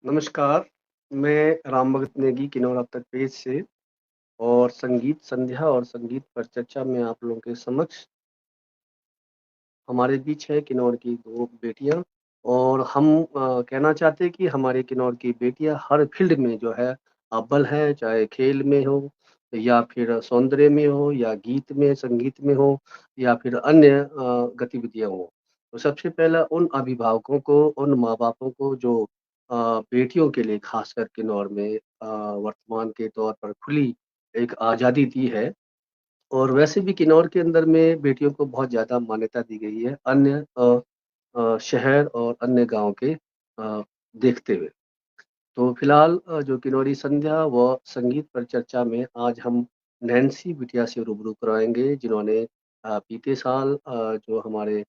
नमस्कार, मैं राम भगत नेगी किन्नौर अब तक पेज से और संगीत संध्या और संगीत पर चर्चा में आप लोगों के समक्ष हमारे बीच है किन्नौर की 2 बेटियाँ और हम कहना चाहते हैं कि हमारे किन्नौर की बेटियाँ हर फ़ील्ड में जो है अव्वल हैं, चाहे खेल में हो या फिर सौंदर्य में हो या गीत में, संगीत में हो या फिर अन्य गतिविधियाँ हों। तो सबसे पहला उन अभिभावकों को, उन माँ-बापों को जो बेटियों के लिए ख़ासकर किन्नौर में वर्तमान के तौर पर खुली एक आज़ादी दी है और वैसे भी किन्नौर के अंदर में बेटियों को बहुत ज़्यादा मान्यता दी गई है अन्य शहर और अन्य गाँव के देखते हुए। तो फिलहाल जो किन्नौरी संध्या व संगीत पर चर्चा में आज हम नैन्सी बिटिया से रूबरू कराएँगे जिन्होंने बीते साल जो हमारे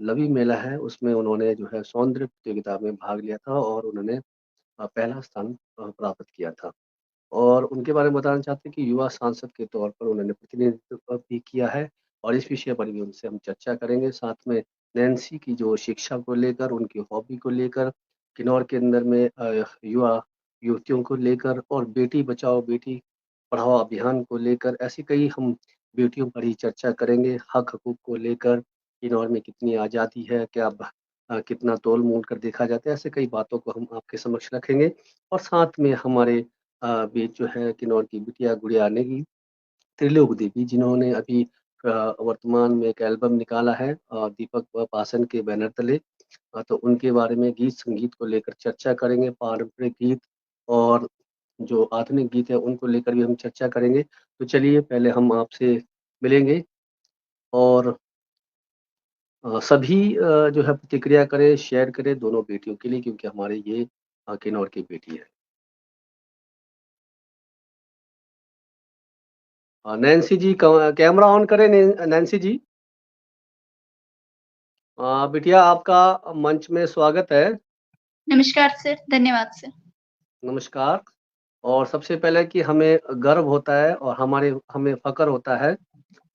लवी मेला है उसमें उन्होंने जो है सौंदर्य प्रतियोगिता में भाग लिया था और उन्होंने पहला स्थान प्राप्त किया था। और उनके बारे में बताना चाहते हैं कि युवा सांसद के तौर पर उन्होंने प्रतिनिधित्व भी किया है और इस विषय पर भी उनसे हम चर्चा करेंगे। साथ में नैन्सी की जो शिक्षा को लेकर, उनकी हॉबी को लेकर, किन्नौर के अंदर में युवा युवतियों को लेकर और बेटी बचाओ, बेटी पढ़ाओ अभियान को लेकर ऐसी कई हम बेटियों पर ही चर्चा करेंगे। हक-हकूक को लेकर किन्नौर में कितनी आज़ादी है, क्या कितना तोल-मोल कर देखा जाता है, ऐसे कई बातों को हम आपके समक्ष रखेंगे और साथ में हमारे बीच जो है किन्नौर की बिटिया गुड़िया नेगी, त्रिलोक देवी जिन्होंने अभी वर्तमान में एक एल्बम निकाला है दीपक पासन के बैनर तले। तो उनके बारे में गीत-संगीत को लेकर चर्चा करेंगे, पारंपरिक गीत और जो आधुनिक गीत है उनको लेकर भी हम चर्चा करेंगे। तो चलिए पहले हम आपसे मिलेंगे और सभी जो है प्रतिक्रिया करें, शेयर करें दोनों बेटियों के लिए क्योंकि हमारे ये किन्नौर की बेटी है। नैन्सी जी कैमरा ऑन करें नैन्सी जी। बिटिया आपका मंच में स्वागत है। नमस्कार सर, धन्यवाद सर। नमस्कार और सबसे पहले कि हमें गर्व होता है और हमें फ़क्र होता है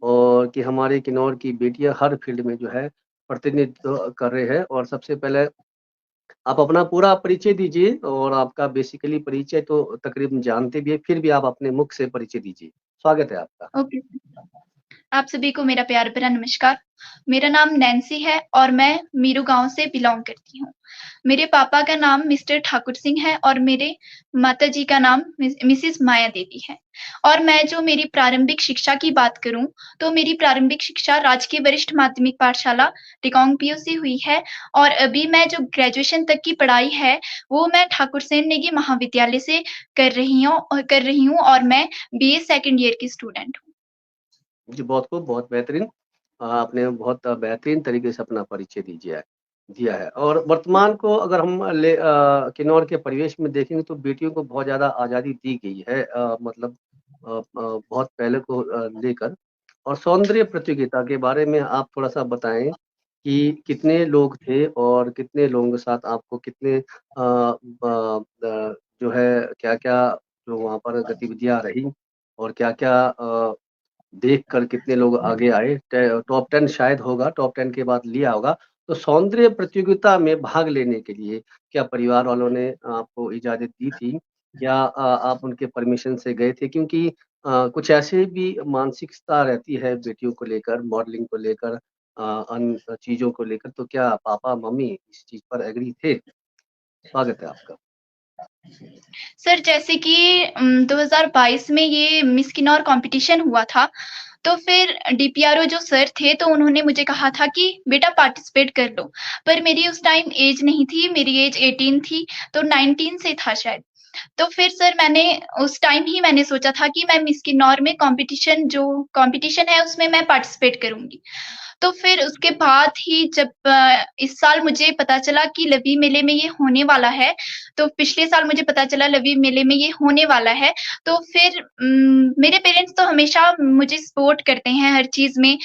और कि हमारे किन्नौर की बेटियाँ हर फ़ील्ड में जो है प्रतिनिधित्व कर रहे हैं और सबसे पहले आप अपना पूरा परिचय दीजिए और आपका बेसिकली परिचय तो तकरीबन जानते भी हैं, फिर भी आप अपने मुख से परिचय दीजिए। स्वागत है आपका। Okay sir. आप सभी को मेरा प्यार भरा नमस्कार। मेरा नाम नैन्सी है और मैं मीरू गाँव से बिलॉन्ग करती हूँ। मेरे पापा का नाम मिस्टर ठाकुर सिंह है और मेरे माताजी का नाम मिसेस माया देवी है। और मैं जो मेरी प्रारंभिक शिक्षा की बात करूँ, तो मेरी प्रारंभिक शिक्षा राजकीय वरिष्ठ माध्यमिक पाठशाला टिकांग पीयूसी हुई है और अभी मैं जो ग्रेजुएशन तक की पढ़ाई है, वो मैं ठाकुर सेन नेगी महाविद्यालय से कर रही हूँ और मैं बीए सेकंड ईयर की स्टूडेंट हूँ। जी, बहुत खूब, बहुत बेहतरीन। आपने बहुत बेहतरीन तरीके से अपना परिचय दिया है और वर्तमान को अगर हम किन्नौर के परिवेश में देखेंगे तो बेटियों को बहुत ज़्यादा आज़ादी दी गई है मतलब बहुत पहले को लेकर और सौंदर्य प्रतियोगिता के बारे में आप थोड़ा-सा बताएँ कि कितने लोग थे और कितने लोगों के साथ आपको कितने ब जो है क्या-क्या जो वहाँ पर गतिविधियाँ रहीं और क्या-क्या देखकर कितने लोग आगे आए, टॉप 10 शायद होगा, टॉप 10 के बाद लिया होगा। तो सौंदर्य प्रतियोगिता में भाग लेने के लिए क्या परिवार वालों ने आपको इजाज़त दी थी या आप उनके परमिशन से गए थे? क्योंकि कुछ ऐसे भी मानसिकता रहती है बेटियों को लेकर, मॉडलिंग को लेकर अन्य चीज़ों को लेकर, तो क्या पापा-मम्मी इस चीज़ पर एग्री थे? स्वागत है आपका। सर जैसे कि 2022 में ये मिस किन्नौर कॉम्पिटिशन हुआ था, तो फिर डीपीआरओ जो सर थे तो उन्होंने मुझे कहा था कि बेटा पार्टिसिपेट कर लो। पर मेरी उस टाइम ऐज नहीं थी, मेरी ऐज 18 थी, तो 19 से था शायद। तो फिर सर मैंने उस टाइम ही मैंने सोचा था कि मैं मिस किन्नौर में कॉम्पिटिशन है उसमें मैं पार्टिसिपेट करूँगी। तो फिर उसके बाद ही जब इस साल मुझे पता चला कि लवी मेले में ये होने वाला है, तो पिछले साल मुझे पता चला लवी मेले में ये होने वाला है, तो फिर मेरे पेरेंट्स तो हमेशा मुझे सपोर्ट करते हैं हर चीज़ में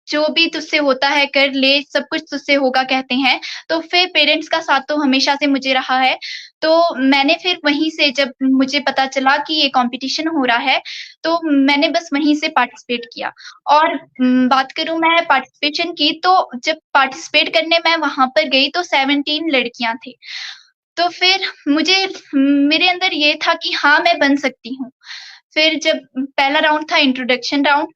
जो भी तुझसे होता है कर ले, सब कुछ तुझसे होगा कहते हैं। तो फिर पेरेंट्स का साथ तो हमेशा से मुझे रहा है। तो मैंने फिर वहीं से जब मुझे पता चला कि ये कॉम्पिटिशन हो रहा है, तो मैंने बस वहीं से पार्टिसिपेट किया। और बात करूँ मैं पार्टिसिपेशन की तो जब पार्टिसिपेट करने मैं वहाँ पर गई तो 17 लड़कियाँ थी। तो फिर मेरे अंदर ये था कि हाँ, मैं बन सकती हूँ। फिर जब पहला राउंड था इंट्रोडक्शन राउंड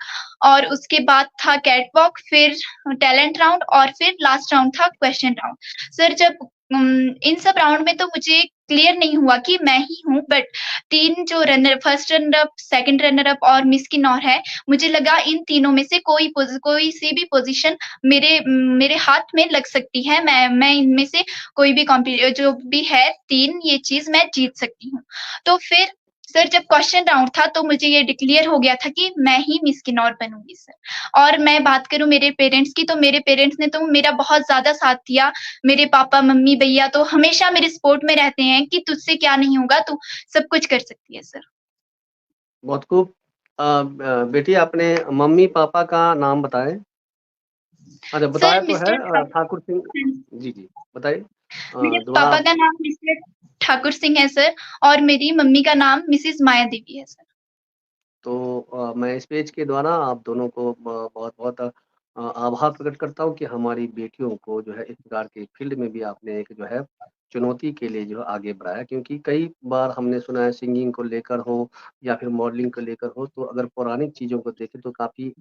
और उसके बाद था कैट वॉक, फिर टैलेंट राउंड और फिर लास्ट राउंड था क्वेश्चन राउंड। सर जब इन सब राउंड में तो मुझे क्लियर नहीं हुआ कि मैं ही हूँ, बट 3 जो first runner up, second runner up और मिस किन्नौर है, मुझे लगा इन तीनों में से कोई सी भी पोज़ीशन मेरे हाथ में लग सकती है। मैं इनमें से कोई भी जो भी है 3 ये चीज़ मैं जीत सकती हूँ। तो फिर सर जब क्वेश्चन राउंड था तो मुझे ये डिक्लेयर हो गया था कि मैं ही मिस किन्नौर बनूँगी सर। और मैं बात करूँ मेरे पेरेंट्स की, तो मेरे पेरेंट्स ने तो मेरा बहुत ज़्यादा साथ दिया। मेरे पापा, मम्मी, भैया तो हमेशा मेरे सपोर्ट में रहते हैं कि तुझसे क्या नहीं होगा, तू सब कुछ कर सकती है सर। बहुत खूब। बेटी अपने मम्मी-पापा का नाम बताएँ? अच्छा बताया सर तो है मिस्टर ठाकुर सिंह। जी, जी, बताइए। मेरे दोबारा पापा आप। का नाम मिस्टर ठाकुर सिंह है सर और मेरी मम्मी का नाम मिसेज़ माया देवी है सर। तो मैं इस पेज के द्वारा आप दोनों को बहुत-बहुत आभार प्रकट करता हूँ कि हमारी बेटियों को जो है इस प्रकार के फ़ील्ड में भी आपने एक जो है चुनौती के लिए जो है आगे बढ़ाया, क्योंकि कई बार हमने सुना है सिंगिंग को लेकर हो या फिर मॉडलिंग को लेकर हो, तो अगर पौराणिक चीज़ों को देखें तो काफ़ी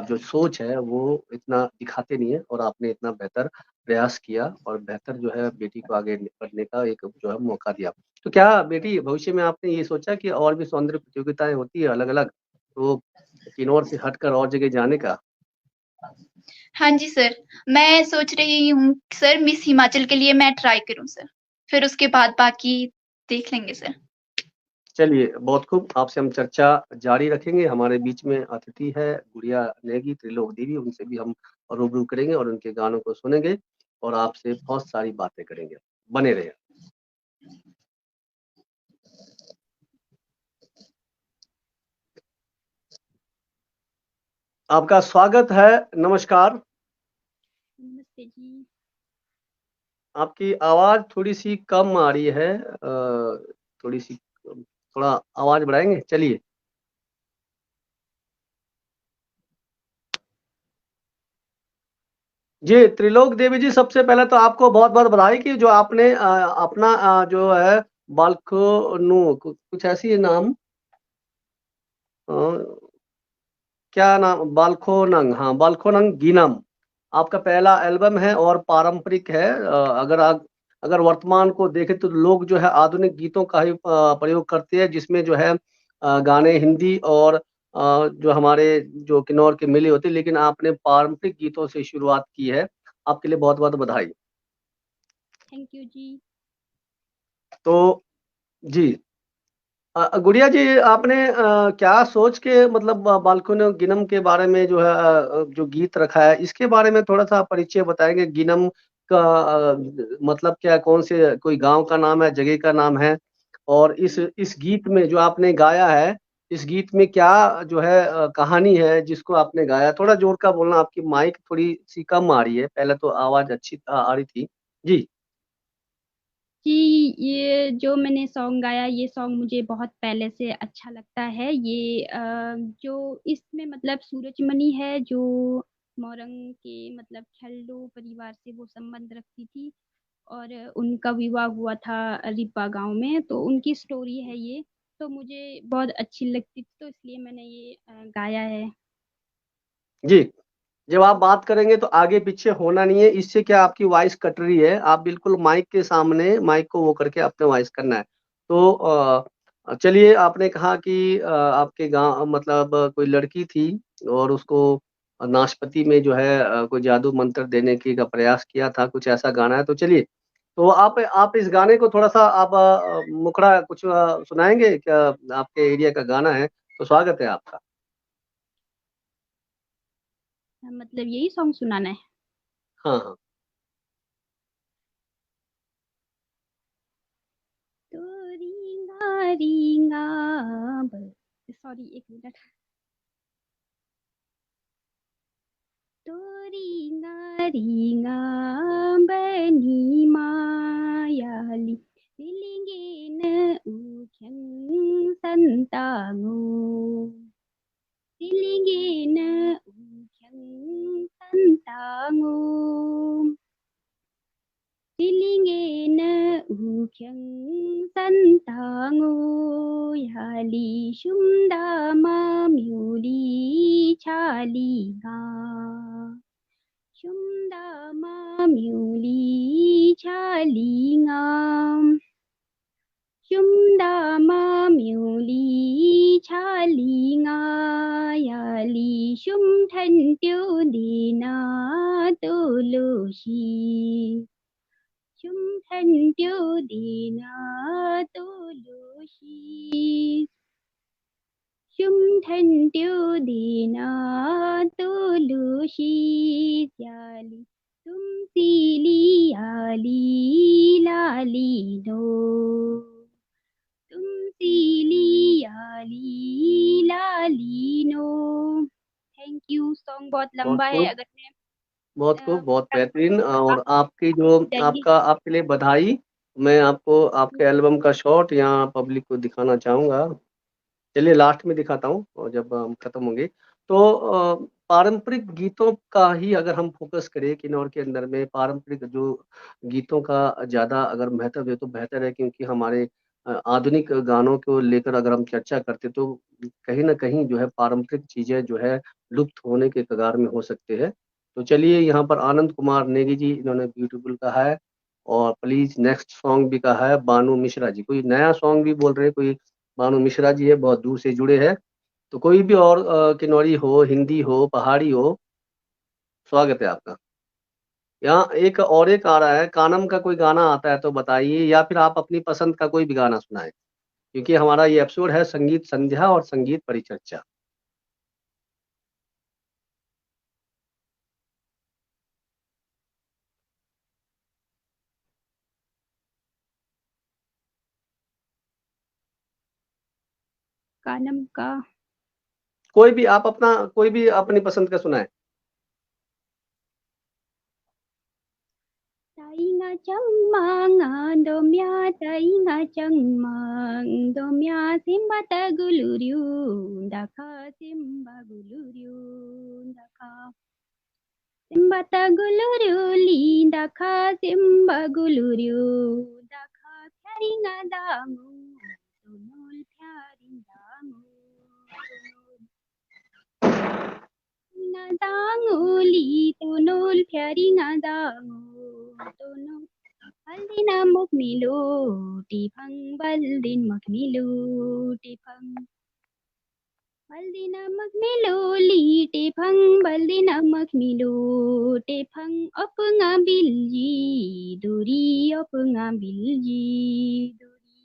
जो सोच है वो इतना दिखाते नहीं है, और आपने इतना बेहतर प्रयास किया और बेहतर जो है बेटी को आगे बढ़ने का एक जो है मौका दिया। तो क्या बेटी भविष्य में आपने ये सोचा कि और भी सौंदर्य प्रतियोगिताएँ होती है अलग-अलग, तो किन्नौर से हटकर और जगह जाने का? हाँ जी सर, मैं सोच रही हूँ सर मिस हिमाचल के लिए मैं ट्राई करूँ सर। फिर उसके बाद बाकी देख लेंगे सर। चलिए, बहुत खूब, आपसे हम चर्चा जारी रखेंगे। हमारे बीच में अतिथि है गुड़िया नेगी, त्रिलोक देवी, उनसे भी हम रूबरू करेंगे और उनके गानों को सुनेंगे और आपसे बहुत सारी बातें करेंगे। बने रहिए। आपका स्वागत है, नमस्कार। नमस्ते जी। आपकी आवाज़ थोड़ी-सी कम आ रही है, थोड़ी-सी थोड़ा आवाज़ बढ़ाएँगे? चलिए। जी, त्रिलोक देवी जी, सबसे पहले तो आपको बहुत-बहुत बधाई कि जो आपने अपना जो है बाल्कोनु कुछ ऐसी है नाम, अ, क्या नाम, बाल्खोनंग, हाँ, बाल्खोनंग गीनम आपका पहला एल्बम है और पारंपरिक है। अगर वर्तमान को देखें तो लोग जो है आधुनिक गीतों का ही प्रयोग करते हैं, जिसमें जो है गाने हिंदी और जो हमारे जो किन्नौर के मिले होते हैं, लेकिन आपने पारंपरिक गीतों से शुरुआत की है। आपके लिए बहुत-बहुत बधाई। थैंक यू जी। तो जी, गुड़िया जी, आपने क्या सोच के मतलब बालकों गिनम के बारे में जो है जो गीत रखा है, इसके बारे में थोड़ा-सा परिचय बताएँगे? गिनम का मतलब क्या है? कौन से कोई गाँव का नाम है, जगह का नाम है? और इस गीत में जो आपने गाया है, इस गीत में क्या जो है कहानी है जिसको आपने गाया? थोड़ा ज़ोर का बोलना, आपकी माइक थोड़ी-सी कम आ रही है, पहले तो आवाज़ अच्छी आ रही थी। जी। जी, ये जो मैंने सॉन्ग गाया, ये सॉन्ग मुझे बहुत पहले से अच्छा लगता है। ये जो इसमें मतलब सूरजमणि है, जो मोरंग के मतलब छल्लो परिवार से वो संबंध रखती थी और उनका विवाह हुआ था रिब्बा गाँव में, तो उनकी स्टोरी है ये। तो मुझे बहुत अच्छी लगती थी, तो इसलिए मैंने ये गाया है। जी। जब आप बात करेंगे तो आगे-पीछे होना नहीं है, इससे क्या आपकी वॉइस कट रही है, आप बिल्कुल माइक के सामने माइक को वो करके अपने वॉइस करना है। तो चलिए, आपने कहा कि आपके गाँव मतलब कोई लड़की थी और उसको नाशपाती में जो है कोई जादू मंत्र देने की का प्रयास किया था, कुछ ऐसा गाना है। तो चलिए, तो आप इस गाने को थोड़ा-सा आप मुखड़ा कुछ सुनाएँगे क्या? आपके एरिया का गाना है, तो स्वागत है आपका। मतलब यही सॉन्ग सुनाना है? हाँ, हाँ। तो रींगा रींगा सॉरी एक मिनट। तो रींगा रींगा बनी Mayali दिलिंगेन उख्यं संतांगो दिलिंगेन उख्यं संतांगो दिलिंगेन 무경 산당오 야리 슝다마 뮤리 차리가 슝다마 뮤리 차리가 슝다마 뮤리 차리가 야리 슝탄 뚜디나 뚜루시 흉탄 뚜디나 뚜루시 흉탄 뚜디나 뚜루시 야리 tumsili ali lalino tumsili ali lalino। Thank you. Song बहुत बहुत लंबा है, खूब, अगर मैं बहुत खूब, बहुत पूरा बेहतरीन। आप और आपकी जो जाइए। आपके लिए बधाई। मैं आपको आपके एल्बम का शॉट यहाँ पब्लिक को दिखाना चाहूँगा। चलिए लास्ट में दिखाता हूँ और जब हम खत्म होंगे तो पारंपरिक गीतों का ही अगर हम फोकस करें किन्नौर के अंदर में पारंपरिक जो गीतों का ज़्यादा अगर महत्व दे तो बेहतर है, क्योंकि हमारे आधुनिक गानों को लेकर अगर हम चर्चा करते तो कहीं न कहीं जो है पारंपरिक चीज़ें जो है लुप्त होने के कगार में हो सकते हैं। तो चलिए यहाँ पर आनंद कुमार नेगी जी इन्होंने ब्यूटीफुल कहा है और प्लीज़ नेक्स्ट सॉन्ग भी कहा है बानू मिश्रा जी। कोई नया सॉन्ग भी बोल रहे हैं, कोई बानू मिश्रा जी है, बहुत दूर से जुड़े हैं। तो कोई भी और किन्नौरी हो, हिंदी हो, पहाड़ी हो, स्वागत है आपका। यहाँ एक आ रहा है, कानम का कोई गाना आता है तो बताइए, या फिर आप अपनी पसंद का कोई भी गाना सुनाएँ, क्योंकि हमारा ये एपिसोड है संगीत संध्या और संगीत परिचर्चा। कानम का कोई भी आप अपना कोई भी अपनी पसंद का सुनाएँ। Tainga changmang domya tainga changmang domya simbata guluryu daka simba guluryu daka simbata guluryu li daka simba guluryu daka pyaringa dangu tunul pyaringa dangu li tunul pyaringa dangu tunul Baldin amok nilu tipang baldin maknilu tipang baldin amak nilu li tipang baldin amak nilu tipang op ngambil ji duri op ngambil ji duri।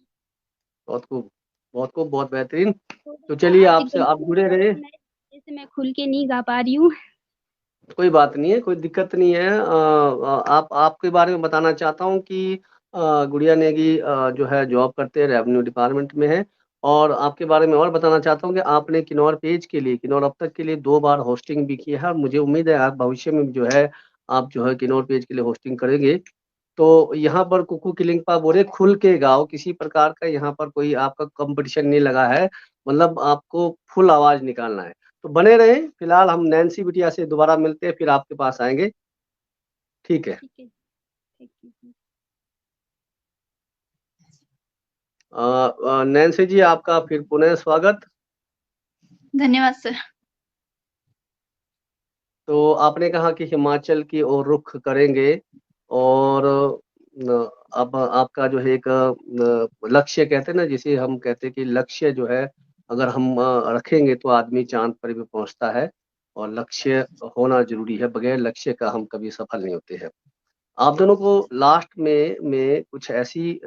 बहुत खूब, बहुत खूब, बहुत बेहतरीन। तो थोड़ा चलिए आप आपसे एकदम आप जुड़े रहे। जैसे मैं खुल के नहीं गा पा रही हूँ। कोई बात नहीं है, कोई दिक्कत नहीं है। आप आपके बारे में बताना चाहता हूँ कि गुड़िया नेगी जो है जॉब करते हैं, रेवेन्यू डिपार्टमेंट में है। और आपके बारे में और बताना चाहता हूँ कि आपने किन्नौर पेज के लिए, किन्नौर अब तक के लिए 2 बार होस्टिंग भी की है और मुझे उम्मीद है आप भविष्य में जो है, आप जो है किन्नौर पेज के लिए होस्टिंग करेंगे। तो यहाँ पर कुकू किलिंगपा बोले खुल के गाओ, किसी प्रकार का यहाँ पर कोई आपका कॉम्पिटिशन नहीं लगा है, मतलब आपको फुल आवाज़ निकालना है। तो बने रहें, फिलहाल हम नैन्सी बिटिया से दोबारा मिलते हैं, फिर आपके पास आएँगे। ठीक है। ठीक है, थैंक यू। नैन्सी जी आपका फिर पुनः स्वागत। धन्यवाद सर। तो आपने कहा कि हिमाचल की ओर रुख करेंगे और अब आपका जो है एक लक्ष्य कहते हैं ना, जिसे हम कहते हैं कि लक्ष्य जो है अगर हम रखेंगे तो आदमी चाँद पर भी पहुँचता है और लक्ष्य होना ज़रूरी है, बगैर लक्ष्य का हम कभी सफल नहीं होते हैं। आप दोनों को लास्ट में कुछ ऐसी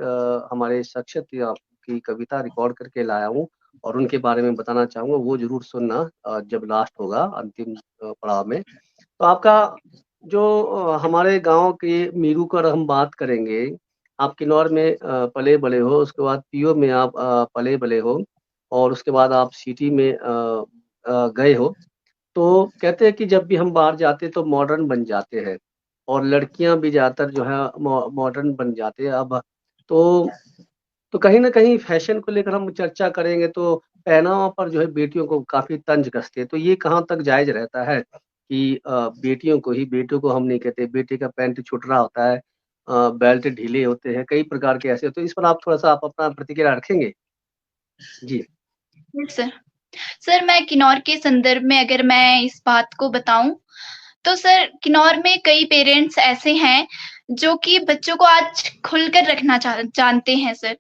हमारे शख्सियत की कविता रिकॉर्ड करके लाया हूँ और उनके बारे में बताना चाहूँगा, वो ज़रूर सुनना जब लास्ट होगा अंतिम पड़ाव में। तो आपका जो हमारे गाँव के मीरू का हम बात करेंगे, आप किन्नौर में पले-बड़े हो, उसके बाद पीओ में आप पले-बड़े हो और उसके बाद आप सिटी में गए हो। तो कहते हैं कि जब भी हम बाहर जाते हैं तो मॉडर्न बन जाते हैं और लड़कियां भी ज़्यादातर जो है मॉडर्न बन जाते हैं अब। तो कहीं न कहीं फैशन को लेकर हम चर्चा करेंगे तो पहनावा पर जो है बेटियों को काफ़ी तंज कसते हैं। तो ये कहाँ तक जायज़ रहता है कि बेटियों को ही, बेटों को हम नहीं कहते, बेटे का पैंट छुट रहा होता है बेल्ट ढीले होते हैं, कई प्रकार के ऐसे, तो इस पर आप थोड़ा-सा आप अपना प्रतिक्रिया रखेंगे? जी। Yes sir. सर मैं किन्नौर के संदर्भ में अगर मैं इस बात को बताऊँ, तो सर किन्नौर में कई पेरेंट्स ऐसे हैं, जो कि बच्चों को आज खुलकर रखना जानते हैं सर।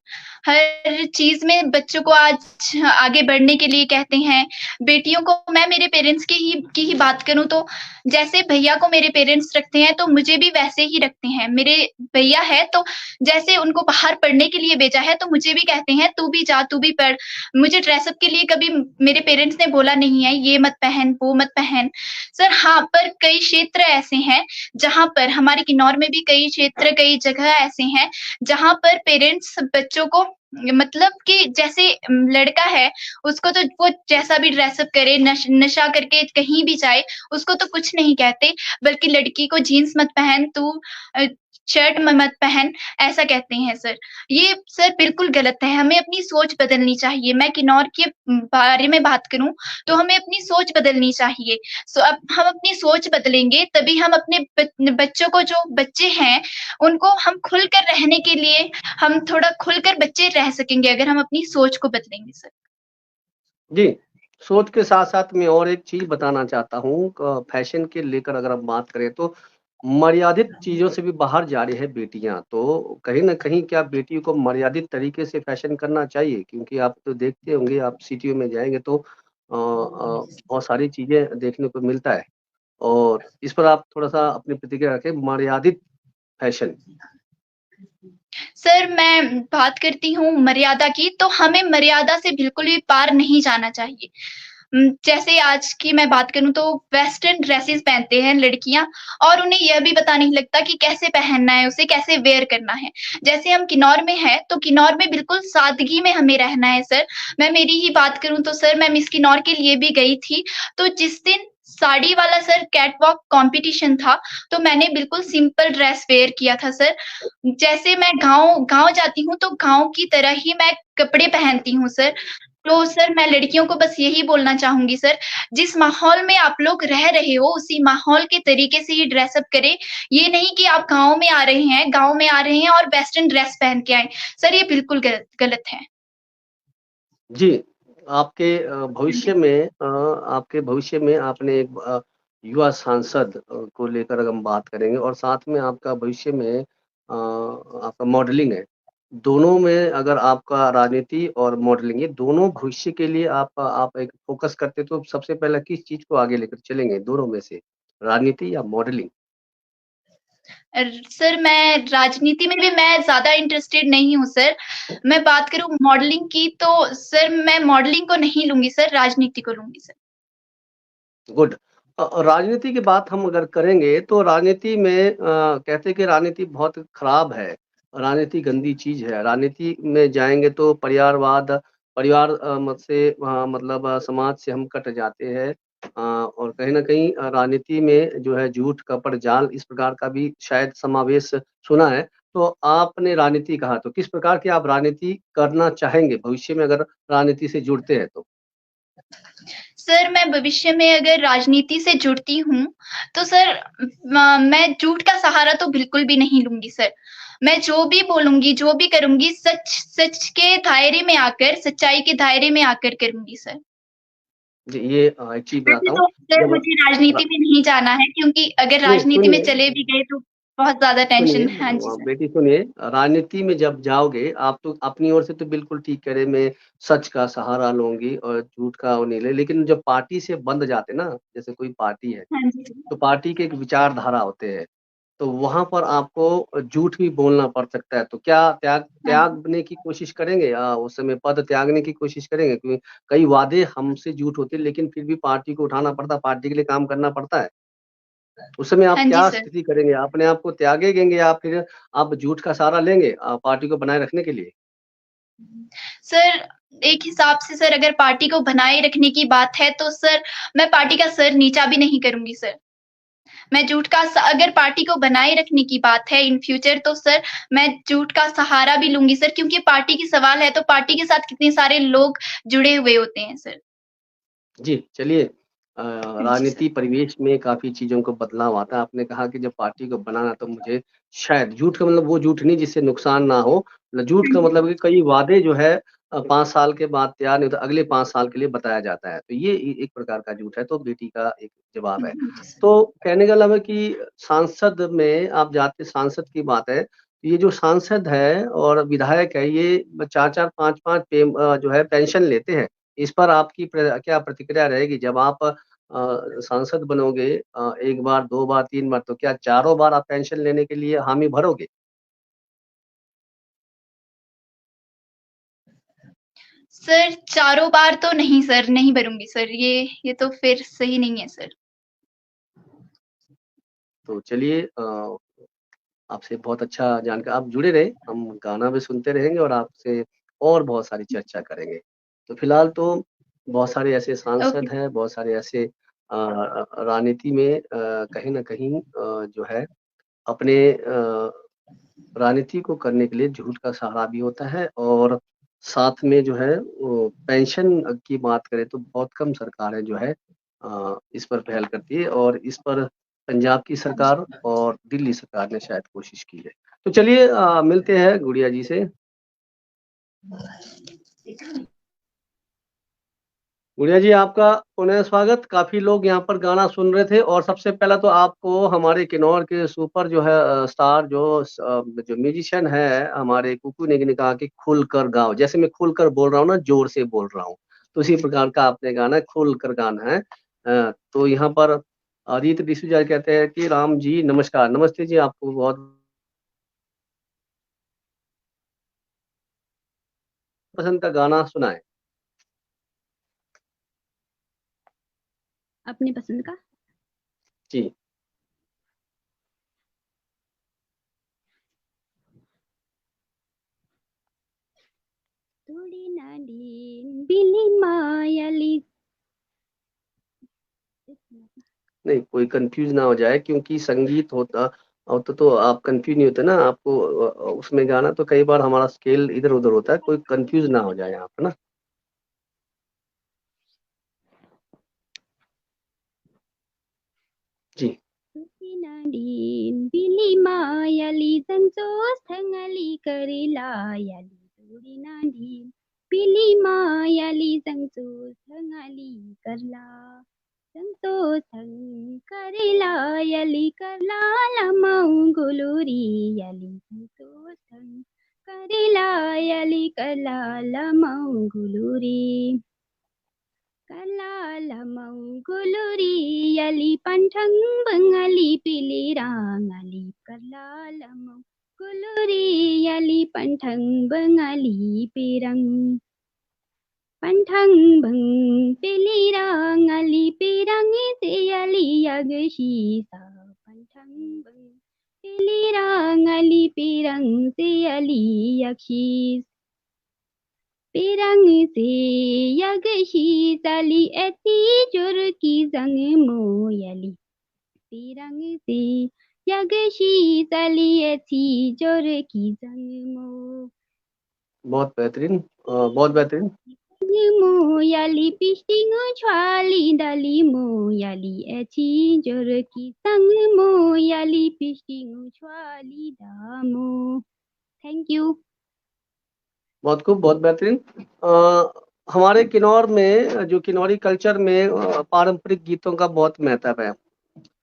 हर चीज़ में बच्चों को आज आगे बढ़ने के लिए कहते हैं। बेटियों को मैं मेरे पेरेंट्स की ही बात करूँ तो जैसे भैया को मेरे पेरेंट्स रखते हैं, तो मुझे भी वैसे ही रखते हैं। मेरे भैया है तो जैसे उनको बाहर पढ़ने के लिए भेजा है, तो मुझे भी कहते हैं, "तू भी जा, तू भी पढ़।" मुझे ड्रेसअप के लिए कभी मेरे पेरेंट्स ने बोला नहीं है, ये मत पहन, वो मत पहन। सर हाँ, पर कई क्षेत्र ऐसे हैं, जहाँ पर हमारे किन्नौर में भी कई क्षेत्र, कई जगह ऐसे हैं, जहाँ पर पेरेंट्स बच्चों को मतलब कि जैसे लड़का है, उसको तो वो जैसा भी ड्रेसअप करे, नशा करके कहीं भी जाए, उसको तो कुछ नहीं कहते, बल्कि लड़की को जीन्स मत पहन, तू शर्ट मत पहन, ऐसा कहते हैं सर। ये सर बिल्कुल गलत है, हमें अपनी सोच बदलनी चाहिए। मैं किन्नौर के बारे में बात करूँ, तो हमें अपनी सोच बदलनी चाहिए। अब हम अपनी सोच बदलेंगे, तभी हम अपने बच्चों को जो बच्चे हैं, उनको हम खुलकर रहने के लिए हम थोड़ा खुलकर बच्चे रह सकेंगे, अगर हम अपनी सोच को बदलेंगे सर। जी, सोच के साथ-साथ मैं और एक चीज़ बताना चाहता हूँ फैशन के लेकर अगर हम बात करें तो मर्यादित चीज़ों से भी बाहर जा रही है बेटियाँ, तो कहीं न कहीं क्या बेटियों को मर्यादित तरीके से फैशन करना चाहिए? क्योंकि आप तो देखते होंगे आप सिटियों में जाएँगे तो बहुत सारी चीज़ें देखने को मिलता है और इस पर आप थोड़ा-सा अपनी प्रतिक्रिया रखें, मर्यादित फैशन। सर मैं बात करती हूँ मर्यादा की, तो हमें मर्यादा से बिल्कुल भी पार नहीं जाना चाहिए। जैसे आज की मैं बात करूँ तो वेस्टर्न ड्रेसेस पहनते हैं लड़कियाँ और उन्हें यह भी पता नहीं लगता कि कैसे पहनना है, उसे कैसे वेयर करना है। जैसे हम किन्नौर में हैं, तो किन्नौर में बिल्कुल सादगी में हमें रहना है सर। मैं मेरी ही बात करूँ तो सर मैं मिस किन्नौर के लिए भी गई थी, तो जिस दिन साड़ी वाला सर कैटवॉक कॉम्पिटिशन था, तो मैंने बिल्कुल सिंपल ड्रेस वेयर किया था सर। जैसे मैं गाँव गाँव जाती हूँ, तो गाँव की तरह ही मैं कपड़े पहनती हूँ सर। तो सर मैं लड़कियों को बस यही बोलना चाहूँगी सर, जिस माहौल में आप लोग रह रहे हो, उसी माहौल के तरीके से ही ड्रेस अप करें। ये नहीं कि आप गाँव में आ रहे हैं और वेस्टर्न ड्रेस पहन के आएँ। सर ये बिल्कुल गलत है। जी, आपके हाँ भविष्य जी। में आपके भविष्य में आपने एक युवा सांसद को लेकर अगर हम बात करेंगे और साथ में आपका भविष्य में आपका मॉडलिंग है। दोनों में अगर आपका राजनीति और मॉडलिंग ये दोनों भविष्य के लिए आप एक फ़ोकस करते तो सबसे पहले किस चीज़ को आगे लेकर चलेंगे दोनों में से? राजनीति या मॉडलिंग? सर मैं राजनीति में भी मैं ज़्यादा इंटरेस्टेड नहीं हूँ सर। मैं बात करूँ मॉडलिंग की तो सर मैं मॉडलिंग को नहीं लूँगी सर, राजनीति को लूँगी सर। गुड। राजनीति की बात हम अगर करेंगे तो राजनीति में कहते हैं कि राजनीति बहुत खराब है। राजनीति गंदी चीज़ है। राजनीति में जाएँगे तो परिवार मत से मतलब समाज से हम कट जाते हैं। और कहीं न कहीं राजनीति में जो है झूठ, कपट, जाल इस प्रकार का भी शायद समावेश सुना है। तो आपने राजनीति कहा तो किस प्रकार की आप राजनीति करना चाहेंगे भविष्य में अगर राजनीति से जुड़ते हैं तो? सर मैं भविष्य में अगर राजनीति से जुड़ती हूँ, तो सर मैं झूठ का सहारा तो बिल्कुल भी नहीं लूँगी सर। मैं जो भी बोलूँगी, जो भी करूँगी सच के दायरे में आकर, सच्चाई के दायरे में आकर करूँगी सर। जी, ये एक चीज़ वैसे बताता हूँ तो सर जब मुझे र राजनीति में नहीं जाना है क्योंकि अगर नहीं राजनीति में सुनिए चले भी गए तो बहुत ज़्यादा सुनिए टेंशन है। हाँ जी सर। बेटी सुनिए, राजनीति में जब जाओगे आप तो अपनी ओर से तो बिल्कुल ठीक कह रहे मैं सच का सहारा लूँगी और झूठ का वो नहीं ले लेकिन जब पार्टी से बंध जाते ना, जैसे कोई पार्टी है, हाँ जी सर। तो पार्टी के एक विचारधारा होते हैं, तो वहाँ पर आपको झूठ भी बोलना पड़ सकता है, तो क्या हाँ जी। त्यागने की कोशिश करेंगे उस समय पद त्यागने की कोशिश करेंगे? क्योंकि कई वादे हमसे झूठ होते हैं लेकिन फिर भी पार्टी को उठाना पड़ता है, पार्टी के लिए काम करना पड़ता है। उस समय आप हाँ जी क्या सर। स्थिति करेंगे? अपने आप को त्यागेंगे या फिर आप झूठ का सहारा लेंगे पार्टी को बनाए रखने के लिए? सर एक हिसाब से सर अगर पार्टी को बनाए रखने की बात है तो सर मैं पार्टी का सर नीचा भी नहीं करूँगी सर। मैं झूठ का स अगर पार्टी को बनाए रखने की बात है इन फ्यूचर तो सर मैं झूठ का सहारा भी लूँगी सर क्योंकि पार्टी की सवाल है तो पार्टी के साथ कितने सारे लोग जुड़े हुए होते हैं सर। जी, चलिए हाँ जी सर। राजनीति परिवेश में काफ़ी चीज़ों को बदलाव आता है। आपने कहा कि जब पार्टी को बनाना तो मुझे शायद झूठ का मतलब वो झूठ नहीं जिससे नुकसान ना हो, झूठ का मतलब कि कई वादे जो है 5 साल के बाद तैयार नहीं होता, अगले 5 साल के लिए बताया जाता है। तो ये एक प्रकार का झूठ है, तो बेटी का एक जवाब है। तो कहने का मतलब है कि सांसद में आप जाते सांसद की बात है, ये जो सांसद है और विधायक है, ये 4-4 5-5 जो है पेंशन लेते हैं। इस पर आपकी क्या प्रतिक्रिया रहेगी? जब आप सांसद बनोगे 1 बार, 2 बार, 3 बार, तो क्या चारों बार आप पेंशन लेने के लिए हामी भरोगे? सर चारों बार तो नहीं सर, नहीं भरूँगी सर, ये तो फिर सही नहीं है सर। तो चलिए आपसे बहुत अच्छा जानकर आप जुड़े रहे, हम गाना भी सुनते रहेंगे और आपसे और बहुत सारी चर्चा करेंगे। तो फिलहाल तो बहुत सारे ऐसे ओके, सांसद हैं, बहुत सारे ऐसे राजनीति में कहीं न कहीं जो है अपने राजनीति को करने के लिए झूठ का सहारा भी होता है और साथ में जो है वो पेंशन की बात करें तो बहुत कम सरकारें जो है इस पर पहल करती है और इस पर पंजाब की सरकार और दिल्ली सरकार ने शायद कोशिश की है। तो चलिए मिलते हैं गुड़िया जी से। गुड़िया जी आपका पुनः स्वागत। काफ़ी लोग यहाँ पर गाना सुन रहे थे और सबसे पहला तो आपको हमारे किन्नौर के सुपर जो है स्टार जो म्यूजिशियन है हमारे कुकू नेगी ने कहा कि खुलकर गाओ। जैसे मैं खुलकर बोल रहा हूँ ना, ज़ोर से बोल रहा हूँ। तो उसी प्रकार का आपने गाना खुलकर गाना है। तो यहाँ पर अजीत डिसूजा कहते हैं कि राम जी नमस्कार। नमस्ते जी, आपको बहुत पसंद का गाना सुनाएँ। अपनी पसंद का। जी। थोड़ी नानी बिली मायाली। नहीं, कोई कन्फ्यूज़ ना हो जाए क्योंकि संगीत होता तो आप कन्फ्यूज़ नहीं होते ना, आपको उसमें गाना तो कई बार हमारा स्केल इधर-उधर होता है, कोई कन्फ्यूज़ ना हो जाए यहाँ पे ना। जी। Nandin bili mayali sansos thangali karila yali turi nandin bili mayali sansos thangali karla sansos thang karila yali karla lamau guluri yali sansos thang karila yali karla lamau guluri Kalalamang guluri yali panthang bangali pilirangali kalalamang guluri yali panthang bangali pirang panthang bang pilirangali pirangi yali yagshi sa panthang bang pilirangali pirang yali yakshi Pirang se yagshi tali eti jor ki jang mo yali. Pirang se yagshi tali eti jor ki jang mo. बहुत बेहतरीन बहुत बेहतरीन। Mo yali pisting chwali dali mo yali eti jor ki jang mo yali pisting chwali da mo. Thank you. बहुत खूब, बहुत बेहतरीन। हमारे किन्नौर में जो किन्नौरी कल्चर में पारंपरिक गीतों का बहुत महत्व है।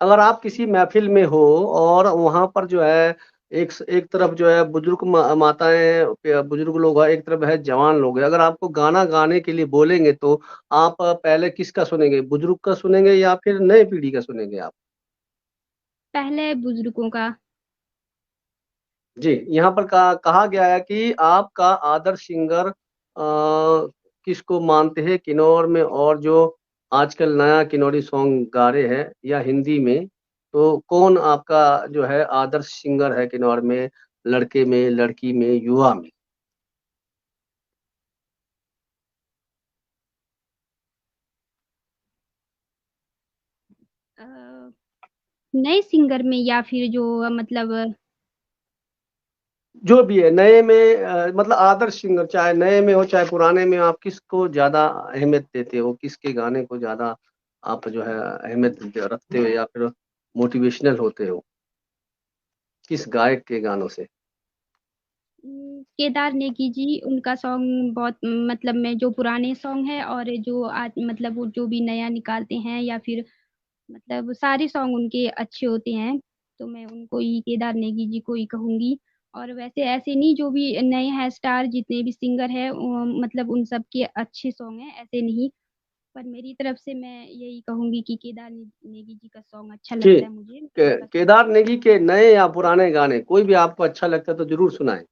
अगर आप किसी महफ़िल में हो और वहाँ पर जो है एक तरफ जो है बुजुर्ग माताएँ बुजुर्ग लोग हैं, एक तरफ है जवान लोग हैं। अगर आपको गाना गाने के लिए बोलेंगे तो आप पहले किसका सुनेंगे? बुजुर्ग का सुनेंगे या फिर नई पीढ़ी का सुनेंगे आप? पहले बुजुर्गों का। जी, यहाँ पर कहा गया है कि आपका आदर्श सिंगर किसको मानते हैं किन्नौर में और जो आजकल नया किन्नौरी सॉन्ग गा रहे हैं या हिंदी में, तो कौन आपका जो है आदर्श सिंगर है किन्नौर में, लड़के में, लड़की में, युवा में? अ, नए सिंगर में या फिर जो मतलब जो भी है, नए में मतलब आदर्श सिंगर चाहे नए में हो, चाहे पुराने में हो, आप किसको ज़्यादा अहमियत देते हो? किसके गाने को ज़्यादा आप जो है अहमियत रखते हो या फिर मोटिवेशनल होते हो? किस गायक के गानों से? केदार नेगी जी, उनका सॉन्ग बहुत मतलब में जो पुराने सॉन्ग है और जो आज मतलब वो जो भी नया निकालते हैं या फिर मतलब सारे सॉन्ग उनके अच्छे होते हैं, तो मैं उनको ही केदार नेगी जी को ही कहूंगी। और वैसे ऐसे नहीं, जो भी नए हैं स्टार जितने भी सिंगर हैं मतलब उन सब के अच्छे सॉन्ग हैं, ऐसे नहीं। पर मेरी तरफ से मैं यही कहूंगी कि केदार नेगी जी का सॉन्ग अच्छा जी, लगता है मुझे, उनका सॉन्ग। केदार नेगी के नए या पुराने गाने कोई भी आपको अच्छा लगता है तो जरूर सुनाएं।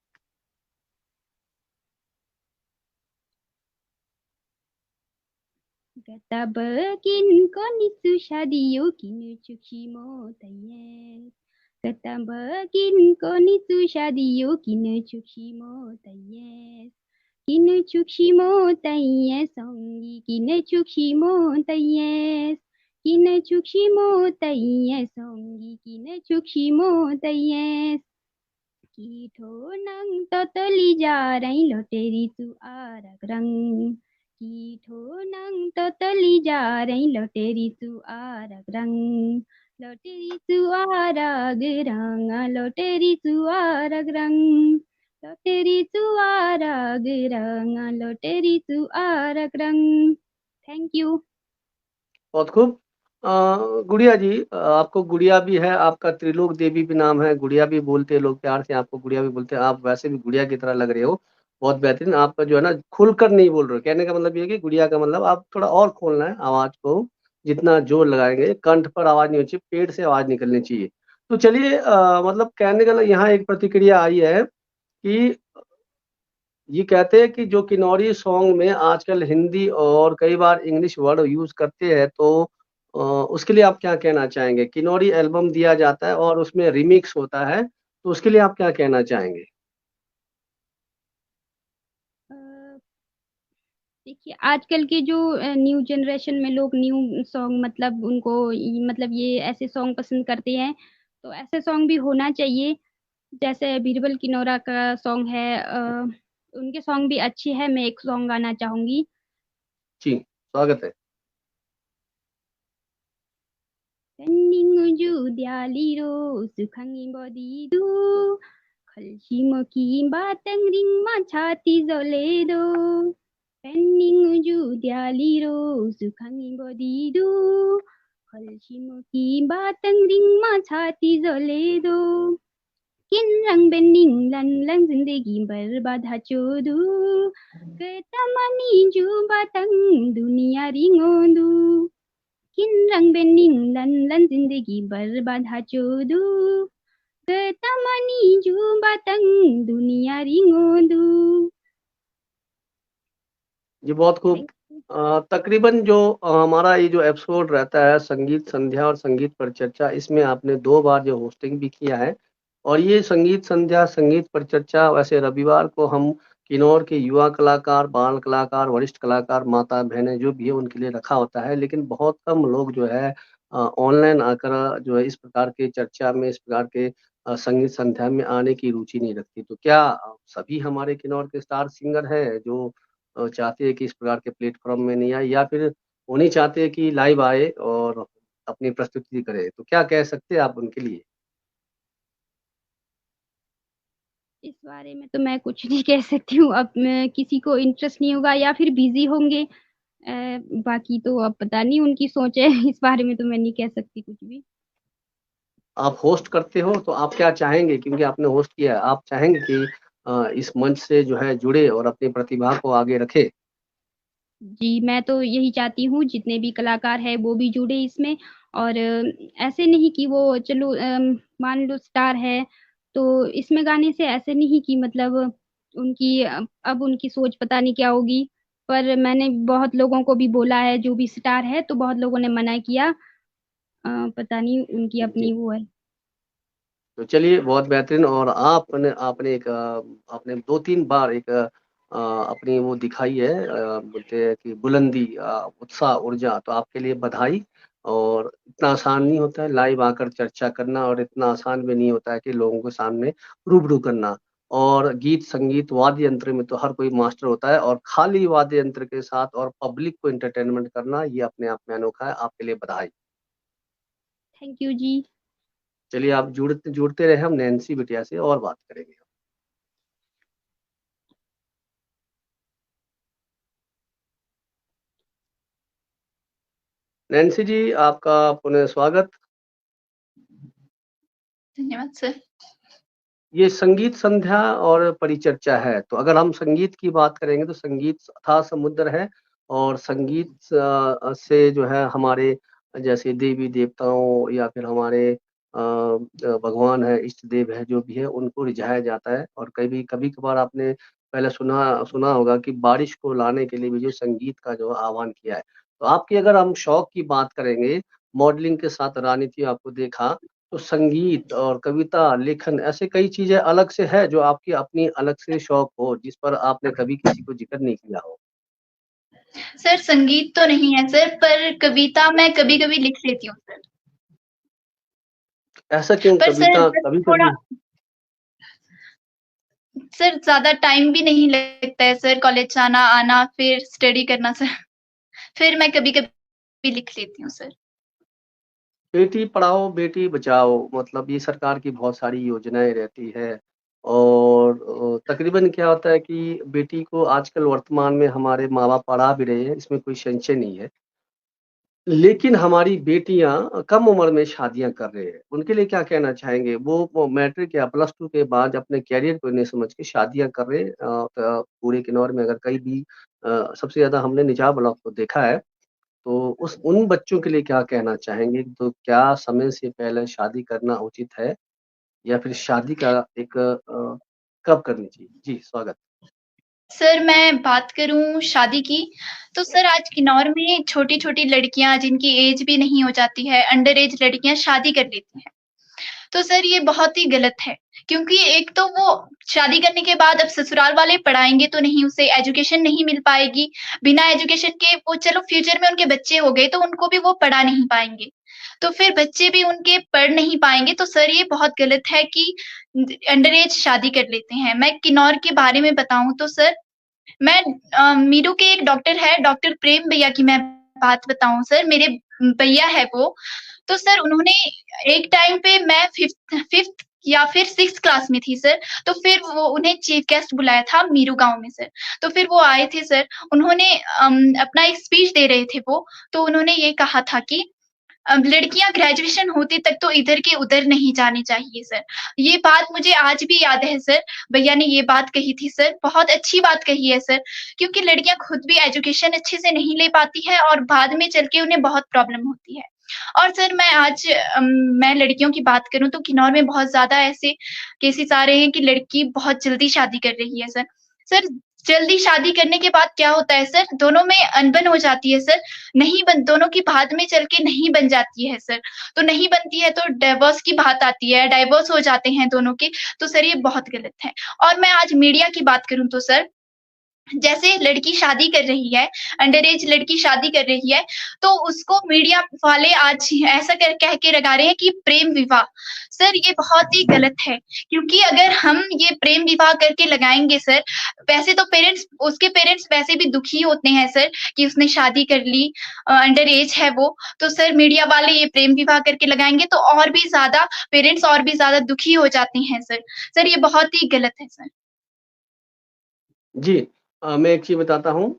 Kata bakin ko ni su shadiyo kinu chuki mo taye. Kata bakin ko ni su shadiyo kinu chuki mo taye. Kinu chuki mo taye songi kinu chuki mo taye. Kinu chuki mo taye songi kinu chuki mo taye. Kito nang totally jarai loteri tu arak rang. Kito nang totally jarai loteri tu arak rang. Loteri tu arak rang, loteri tu arak rang. Loteri tu arak rang, loteri tu arak rang. Thank you. बहुत खूब। गुड़िया जी, आपको गुड़िया भी है, आपका त्रिलोक देवी भी नाम है, गुड़िया भी बोलते हैं लोग, प्यार से आपको गुड़िया भी बोलते हैं। आप वैसे भी गुड़िया की तरह लग रहे हो, बहुत बेहतरीन। आपका जो है ना खुलकर नहीं बोल रहे हो, कहने का मतलब ये है कि गुड़िया का मतलब आप थोड़ा और खोलना है आवाज को, जितना जोर लगाएंगे कंठ पर आवाज नहीं होनी चाहिए, पेट से आवाज निकलनी चाहिए। तो चलिए, मतलब कहने का यहाँ एक प्रतिक्रिया आई है कि ये कहते हैं कि जो किन्नौरी सॉन्ग में आजकल हिंदी और कई बार इंग्लिश वर्ड यूज करते हैं, तो उसके लिए आप क्या कहना चाहेंगे? किन्नौरी एल्बम दिया जाता है और उसमें रिमिक्स होता है, तो उसके लिए आप क्या कहना चाहेंगे? अ, देखिए आजकल के जो न्यू जनरेशन में लोग न्यू सॉन्ग मतलब उनको मतलब ये ऐसे सॉन्ग पसंद करते हैं, तो ऐसे सॉन्ग भी होना चाहिए। जैसे बीरबल किनोरा का सॉन्ग है, उनके सॉन्ग भी अच्छे हैं। मैं एक सॉन्ग गाना चाहूंगी। जी, स्वागत है। Penninguju dialiro sukhangi bodidu khalshimoki batang ring machati zoledo. Penninguju dialiro sukhangi bodidu khalshimoki batang ring machati zoledo. Kin rang bening lan lan zindagi बर्बाद hachodu ketamani ju batang dunia ringodu. Kin rang bening lan lan zindagi बर्बाद hachodu ketamani ju batang dunia ringodu. जी, बहुत खूब। Thank you. तकरीबन जो हमारा ये जो episode रहता है संगीत संध्या और संगीत पर चर्चा, इसमें आपने 2 बार जो होस्टिंग भी किया है, और ये संगीत संध्या, संगीत पर चर्चा वैसे रविवार को हम किन्नौर के युवा कलाकार, बाल कलाकार, वरिष्ठ कलाकार, माता-बहनें जो भी है उनके लिए रखा होता है। लेकिन बहुत कम लोग जो है ऑनलाइन आकर जो है इस प्रकार के चर्चा में, इस प्रकार के संगीत संध्या में आने की रुचि नहीं रखती। तो क्या सभी हमारे किन्नौर के स्टार सिंगर हैं जो चाहते हैं कि इस प्रकार के प्लेटफ़ॉर्म में नहीं आए, या फिर वो नहीं चाहते कि लाइव आए और अपनी प्रस्तुति करे? तो क्या कह सकते हैं आप उनके लिए? इस बारे में तो मैं कुछ नहीं कह सकती हूँ। अब मैं किसी को इंटरेस्ट नहीं होगा या फिर बिजी होंगे। बाकी तो अब पता नहीं उनकी सोच है। इस बारे में तो मैं नहीं कह सकती कुछ भी। आप होस्ट करते हो तो आप क्या चाहेंगे, क्योंकि आपने होस्ट किया है, आप चाहेंगे कि इस मंच से जो है जुड़े और अपनी प्रतिभा को आगे रखें? जी, मैं तो यही चाहती हूँ जितने भी कलाकार हैं वो भी जुड़े इसमें। और ऐसे नहीं कि वो चलो मान लो स्टार है तो इसमें गाने से ऐसे नहीं कि मतलब उनकी अब उनकी सोच पता नहीं क्या होगी। पर मैंने बहुत लोगों को भी बोला है जो भी स्टार है, तो बहुत लोगों ने मना किया। पता नहीं उनकी अपनी जी। वो है। तो चलिए, बहुत बेहतरीन। और आपने आपने एक आपने 2-3 बार एक अपनी वो दिखाई है, बोलते हैं कि बुलंदी, उत्साह, ऊर्जा, तो आपके लिए बधाई। और इतना आसान नहीं होता है लाइव आकर चर्चा करना, और इतना आसान भी नहीं होता है कि लोगों के सामने रूबरू करना। और गीत, संगीत, वाद्य यंत्र में तो हर कोई मास्टर होता है, और खाली वाद्य यंत्र के साथ और पब्लिक को एंटरटेनमेंट करना, ये अपने आप में अनोखा है। आपके लिए बधाई। थैंक यू जी। चलिए आप जुड़ते रहे, हम नैन्सी बिटिया से और बात करेंगे। नैन्सी जी, आपका पुनः स्वागत। धन्यवाद सर। ये संगीत संध्या और परिचर्चा है, तो अगर हम संगीत की बात करेंगे तो संगीत अथाह समुद्र है और संगीत से जो है हमारे जैसे देवी देवताओं या फिर हमारे भगवान है, इष्ट देव है, जो भी है उनको रिझाया जाता है। और कभी-कभार आपने पहले सुना होगा कि बारिश को लाने के लिए भी जो संगीत का जो आह्वान किया है। तो आपकी अगर हम शौक की बात करेंगे, मॉडलिंग के साथ राजनीति आपको देखा, तो संगीत और कविता, लेखन ऐसे कई चीज़ें अलग से है जो आपकी अपनी अलग से शौक हो, जिस पर आपने कभी किसी को ज़िक्र नहीं किया हो? सर संगीत तो नहीं है सर, पर कविता मैं कभी-कभी लिख लेती हूँ सर। ऐसा क्यों पर सर कविता बस थोड़ा कभी-कभी? सर ज़्यादा टाइम भी नहीं लगता है सर, कॉलेज जाना, आना, फिर स्टडी करना सर। फिर मैं कभी-कभी लिख लेती हूँ सर। बेटी पढ़ाओ, बेटी बचाओ, मतलब ये सरकार की बहुत सारी योजनाएँ रहती है और तकरीबन क्या होता है कि बेटी को आजकल वर्तमान में हमारे माँ-बाप पढ़ा भी रहे हैं, इसमें कोई संशय नहीं है। लेकिन हमारी बेटियाँ कम उम्र में शादियाँ कर रहे हैं, उनके लिए क्या कहना चाहेंगे? वो मैट्रिक या प्लस 2 के बाद अपने करियर को नहीं समझ के शादियाँ कर रहे हैं। पूरे किन्नौर में अगर कहीं भी सबसे ज़्यादा हमने निजाह ब्लॉक को देखा है, तो उन बच्चों के लिए क्या कहना चाहेंगे? तो क्या समय से पहले शादी करना उचित है या फिर शादी का एक कब करनी चाहिए? जी, स्वागत। सर मैं बात करूँ शादी की, तो सर आज किन्नौर में छोटी-छोटी लड़कियाँ जिनकी एज भी नहीं हो जाती है, अंडर एज लड़कियाँ शादी कर लेती हैं। तो सर ये बहुत ही गलत है, क्योंकि एक तो वो शादी करने के बाद अब ससुराल वाले पढ़ाएँगे तो नहीं, उसे एजुकेशन नहीं मिल पाएगी। बिना एजुकेशन के वो चलो फ्यूचर में उनके बच्चे हो गए तो उनको भी वो पढ़ा नहीं पाएँगे। तो फिर बच्चे भी उनके पढ़ नहीं पाएँगे, तो सर ये बहुत गलत है कि अंडर एज शादी कर लेते हैं। मैं किन्नौर के बारे में बताऊँ तो सर मैं मीरू के एक डॉक्टर है, डॉक्टर प्रेम भैया की मैं बात बताऊँ सर, मेरे भैया है वो। तो सर उन्होंने एक टाइम पे मैं 5th या फिर 6th क्लास में थी सर, तो फिर वो उन्हें चीफ गेस्ट बुलाया था मीरू गाँव में सर। तो फिर वो आए थे सर, उन्होंने अपना एक स्पीच दे रहे थे वो, तो उन्होंने ये कहा था कि अब लड़कियाँ ग्रेजुएशन होते तक तो इधर के उधर नहीं जानी चाहिए सर। ये बात मुझे आज भी याद है सर, भैया ने ये बात कही थी सर, बहुत अच्छी बात कही है सर, क्योंकि लड़कियाँ खुद भी एजुकेशन अच्छे से नहीं ले पाती हैं और बाद में चल के उन्हें बहुत प्रॉब्लम होती है। और सर मैं आज मैं लड़कियों की बात करूँ तो किन्नौर में बहुत ज़्यादा ऐसे केसेस आ रहे हैं कि लड़की बहुत जल्दी शादी कर रही है सर। सर जल्दी शादी करने के बाद क्या होता है सर, दोनों में अनबन हो जाती है सर, नहीं बन दोनों की बाद में चल के नहीं बन जाती है सर। तो नहीं बनती है तो डिवोर्स की बात आती है, डाइवोर्स हो जाते हैं दोनों के, तो सर ये बहुत गलत है। और मैं आज मीडिया की बात करूँ तो सर जैसे लड़की शादी कर रही है, अंडर एज लड़की शादी कर रही है, तो उसको मीडिया वाले आज ऐसा कह के लगा रहे हैं कि प्रेम विवाह। सर ये बहुत ही गलत है, क्योंकि अगर हम ये प्रेम विवाह करके लगाएँगे सर, वैसे तो उसके पेरेंट्स वैसे भी दुखी होते हैं सर कि उसने शादी कर ली, अंडर एज है वो। तो सर मीडिया वाले ये प्रेम विवाह करके लगाएँगे तो और भी ज़्यादा पेरेंट्स और भी ज़्यादा दुखी हो जाते हैं सर। सर ये बहुत ही गलत है सर। जी, मैं एक चीज़ बताता हूँ।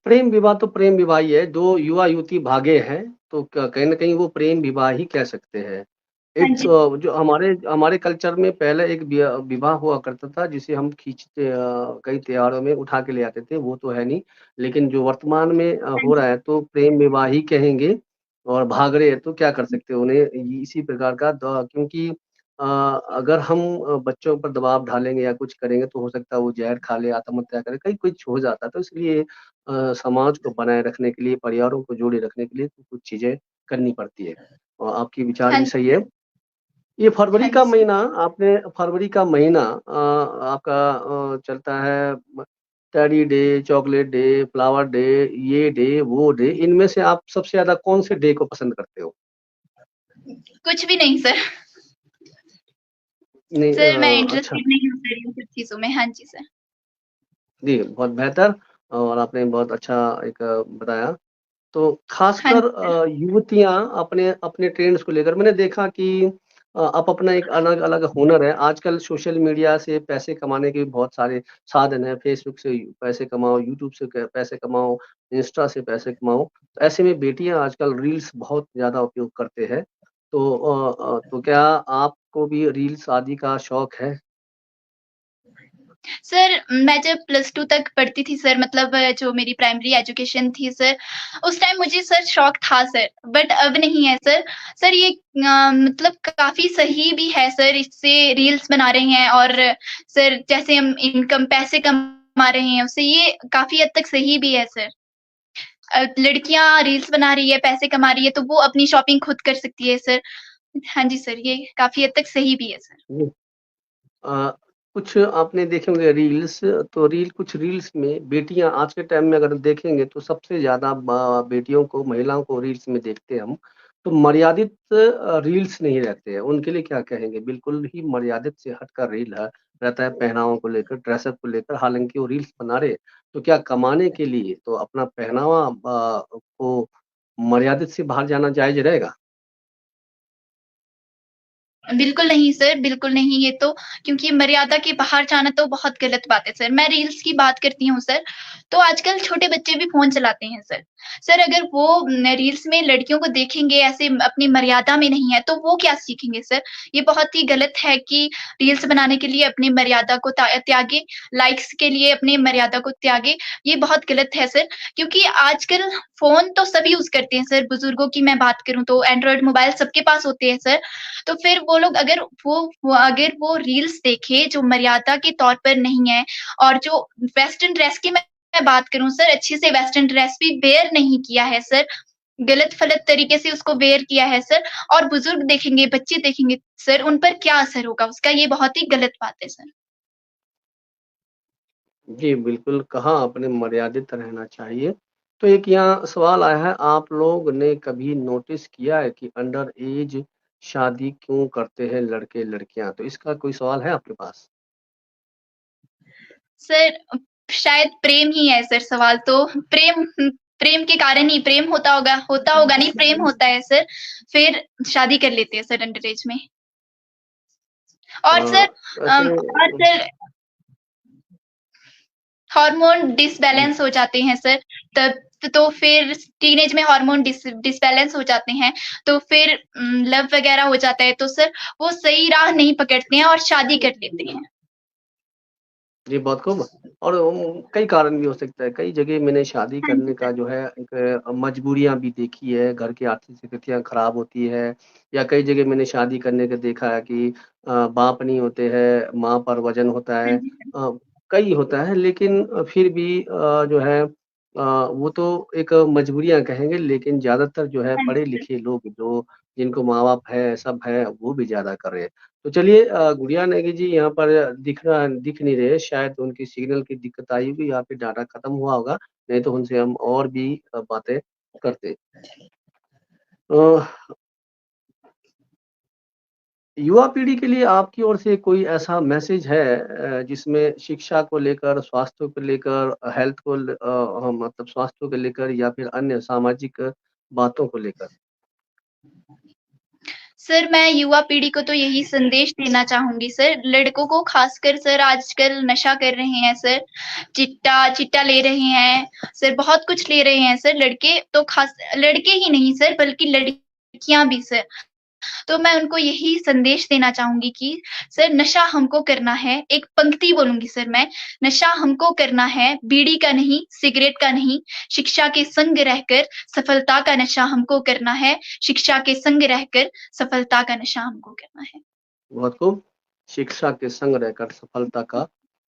प्रेम विवाह तो प्रेम विवाह ही है, 2 युवा-युवती भागे हैं, तो क कहीं न कहीं वो प्रेम विवाह ही कह सकते हैं। हाँ इट्स जी। जो हमारे हमारे कल्चर में पहले एक विवाह हुआ करता था, जिसे हम कई त्योहारों में उठा के ले आते थे, वो तो है नहीं। लेकिन जो वर्तमान में हाँ हो जी। रहा है, तो प्रेम विवाह ही कहेंगे और भाग रहे हैं, तो क्या कर सकते हैं उन्हें इसी प्रकार का क्योंकि अगर हम बच्चों पर दबाव डालेंगे या कुछ करेंगे, तो हो सकता है वो ज़हर खा ले, आत्महत्या करे, कहीं कुछ हो जाता है। तो इसलिए समाज को बनाए रखने के लिए, परिवारों को जोड़े रखने के लिए कुछ चीज़ें करनी पड़ती है और आपकी विचार हाँ भी सही जी, है। ये हाँ जी सर। फरवरी का महीना आपका चलता है teddy day, chocolate day, flower day, ये डे, वो डे, इनमें से आप सबसे ज़्यादा कौन से डे को पसंद करते हो? कुछ भी नहीं सर। नहीं सर मैं अच्छा। इंटरेस्टेड नहीं हूँ सर इन सब चीज़ों में। हाँ जी सर। जी, बहुत बेहतर और आपने बहुत अच्छा एक बताया। तो हाँ ख़ासकर जी सर। युवतियाँ अपने अपने ट्रेंड्स को लेकर मैंने देखा कि आप अपना एक अलग-अलग हुनर है। आजकल सोशल मीडिया से पैसे कमाने के भी बहुत सारे साधन हैं, फेसबुक से पैसे कमाओ, यूट्यूब से क पैसे कमाओ, इंस्टा से पैसे कमाओ। तो ऐसे में बेटियाँ आजकल रील्स बहुत ज़्यादा उपयोग करते हैं। तो तो क्या आपको भी रील्स आदि का शौक है? सर, मैं जब +2 तक पढ़ती थी सर, मतलब जो मेरी प्राइमरी एजुकेशन थी सर, उस टाइम मुझे सर शौक था सर, बट अब नहीं है सर। सर ये मतलब काफ़ी सही भी है सर, इससे रील्स बना रहे हैं और सर जैसे हम इनकम पैसे कमा रहे हैं उससे, ये काफ़ी हद तक सही भी है सर। लड़कियाँ रील्स बना रही है, पैसे कमा रही है, तो वो अपनी शॉपिंग खुद कर सकती है सर। हाँ जी सर, ये काफ़ी हद तक सही भी है सर। जी। अ, कुछ आपने देखे होंगे रील्स, तो कुछ रील्स में बेटियाँ आज के टाइम में अगर देखेंगे तो सबसे ज़्यादा बेटियों को, महिलाओं को रील्स में देखते हैं हम। तो मर्यादित रील्स नहीं रहते हैं, उनके लिए क्या कहेंगे? बिल्कुल ही मर्यादित से हटकर रील है रहता है पहनावों को लेकर, ड्रेसअप को लेकर, हालाँकि वो रील्स बना रहे हैं, तो क्या कमाने के लिए तो अपना पहनावा को मर्यादित से बाहर जाना जायज़ रहेगा? बिल्कुल नहीं सर, बिल्कुल नहीं, ये तो क्योंकि मर्यादा के बाहर जाना तो बहुत गलत बात है सर। मैं रील्स की बात करती हूँ सर, तो आजकल छोटे बच्चे भी फ़ोन चलाते हैं सर। सर अगर वो रील्स में लड़कियों को देखेंगे ऐसे अपनी मर्यादा में नहीं है, तो वो क्या सीखेंगे सर? ये बहुत ही गलत है कि रील्स बनाने के लिए अपनी मर्यादा को त्यागे, लाइक्स के लिए अपनी मर्यादा को त्यागे, ये बहुत गलत है सर। क्योंकि आजकल फ़ोन तो सभी यूज़ करते हैं सर, बुज़ुर्गों की मैं बात करूँ तो एंड्रॉयड मोबाइल सबके पास होते हैं सर। तो फिर वो लोग अगर वो रील्स देखे जो मर्यादा के तौर पर नहीं है और जो वेस्टर्न ड्रेस की मैं बात करूँ सर, अच्छे से वेस्टर्न ड्रेस भी वेयर नहीं किया है सर, गलत-फलत तरीके से उसको वेयर किया है सर और बुजुर्ग देखेंगे, बच्चे देखेंगे सर, उन पर क्या असर होगा उसका? ये बहुत ही गलत बात है सर। जी, बिल्कुल कहा आपने मर्यादित रहना चाहिए। तो एक यहाँ सवाल आया है, आप लोग ने कभी नोटिस किया है कि अंडर ऐज शादी क्यों करते हैं लड़के-लड़कियाँ? तो इसका कोई सवाल है आपके पास? सर शायद प्रेम ही है सर सवाल तो, प्रेम के कारण ही प्रेम होता होगा नहीं, प्रेम होता है सर, फिर शादी कर लेते हैं सर अंडर ऐज में। अ, और सर वैसे और सर हार्मोन जी, डिसबैलेंस हो जाते हैं सर, तब तो फिर टीनेज में हार्मोन डिसबैलेंस हो जाते हैं, तो फिर लव वगैरह हो जाता है, तो सर वो सही राह नहीं पकड़ते हैं और शादी कर लेते हैं। जी, बहुत खूब और कई कारण भी हो सकता है। कई जगह मैंने शादी हाँ जी करने सर। का जो है एक मजबूरियाँ भी देखी है, घर की आर्थिक स्थितियाँ खराब होती है या कई जगह मैंने शादी करने का देखा है कि बाप नहीं होते हैं, माँ पर वज़न होता हाँ है। जी सर। कई होता है लेकिन फिर भी जो है वो तो एक मजबूरियाँ कहेंगे लेकिन ज़्यादातर जो है हाँ जी सर। पढ़े-लिखे लोग जो जिनको माँ-बाप है, सब है, वो भी ज़्यादा कर रहे हैं। तो चलिए गुड़िया नेगी जी यहाँ पर दिख नहीं रहे, शायद उनकी सिग्नल की दिक्कत आई होगी या फिर डाटा खत्म हुआ होगा, नहीं तो उनसे हम और भी बातें करते। अ, युवा पीढ़ी के लिए आपकी ओर से कोई ऐसा मैसेज है जिसमें शिक्षा को लेकर, स्वास्थ्य को लेकर, हेल्थ को मतलब स्वास्थ्य को लेकर या फिर अन्य सामाजिक बातों को लेकर? सर मैं युवा पीढ़ी को तो यही संदेश देना चाहूँगी सर, लड़कों को ख़ासकर सर आजकल नशा कर रहे हैं सर, चिट्टा ले रहे हैं, सर बहुत कुछ ले रहे हैं सर लड़के तो ख़ास लड़के ही नहीं सर बल्कि लड़कियाँ भी सर। तो मैं उनको यही संदेश देना चाहूँगी कि सर नशा हमको करना है, एक पंक्ति बोलूँगी सर मैं, नशा हमको करना है, बीड़ी का नहीं, सिगरेट का नहीं, शिक्षा के संग रहकर सफलता का नशा हमको करना है, शिक्षा के संग रहकर सफलता का नशा हमको करना है। बहुत खूब, शिक्षा के संग रहकर सफलता का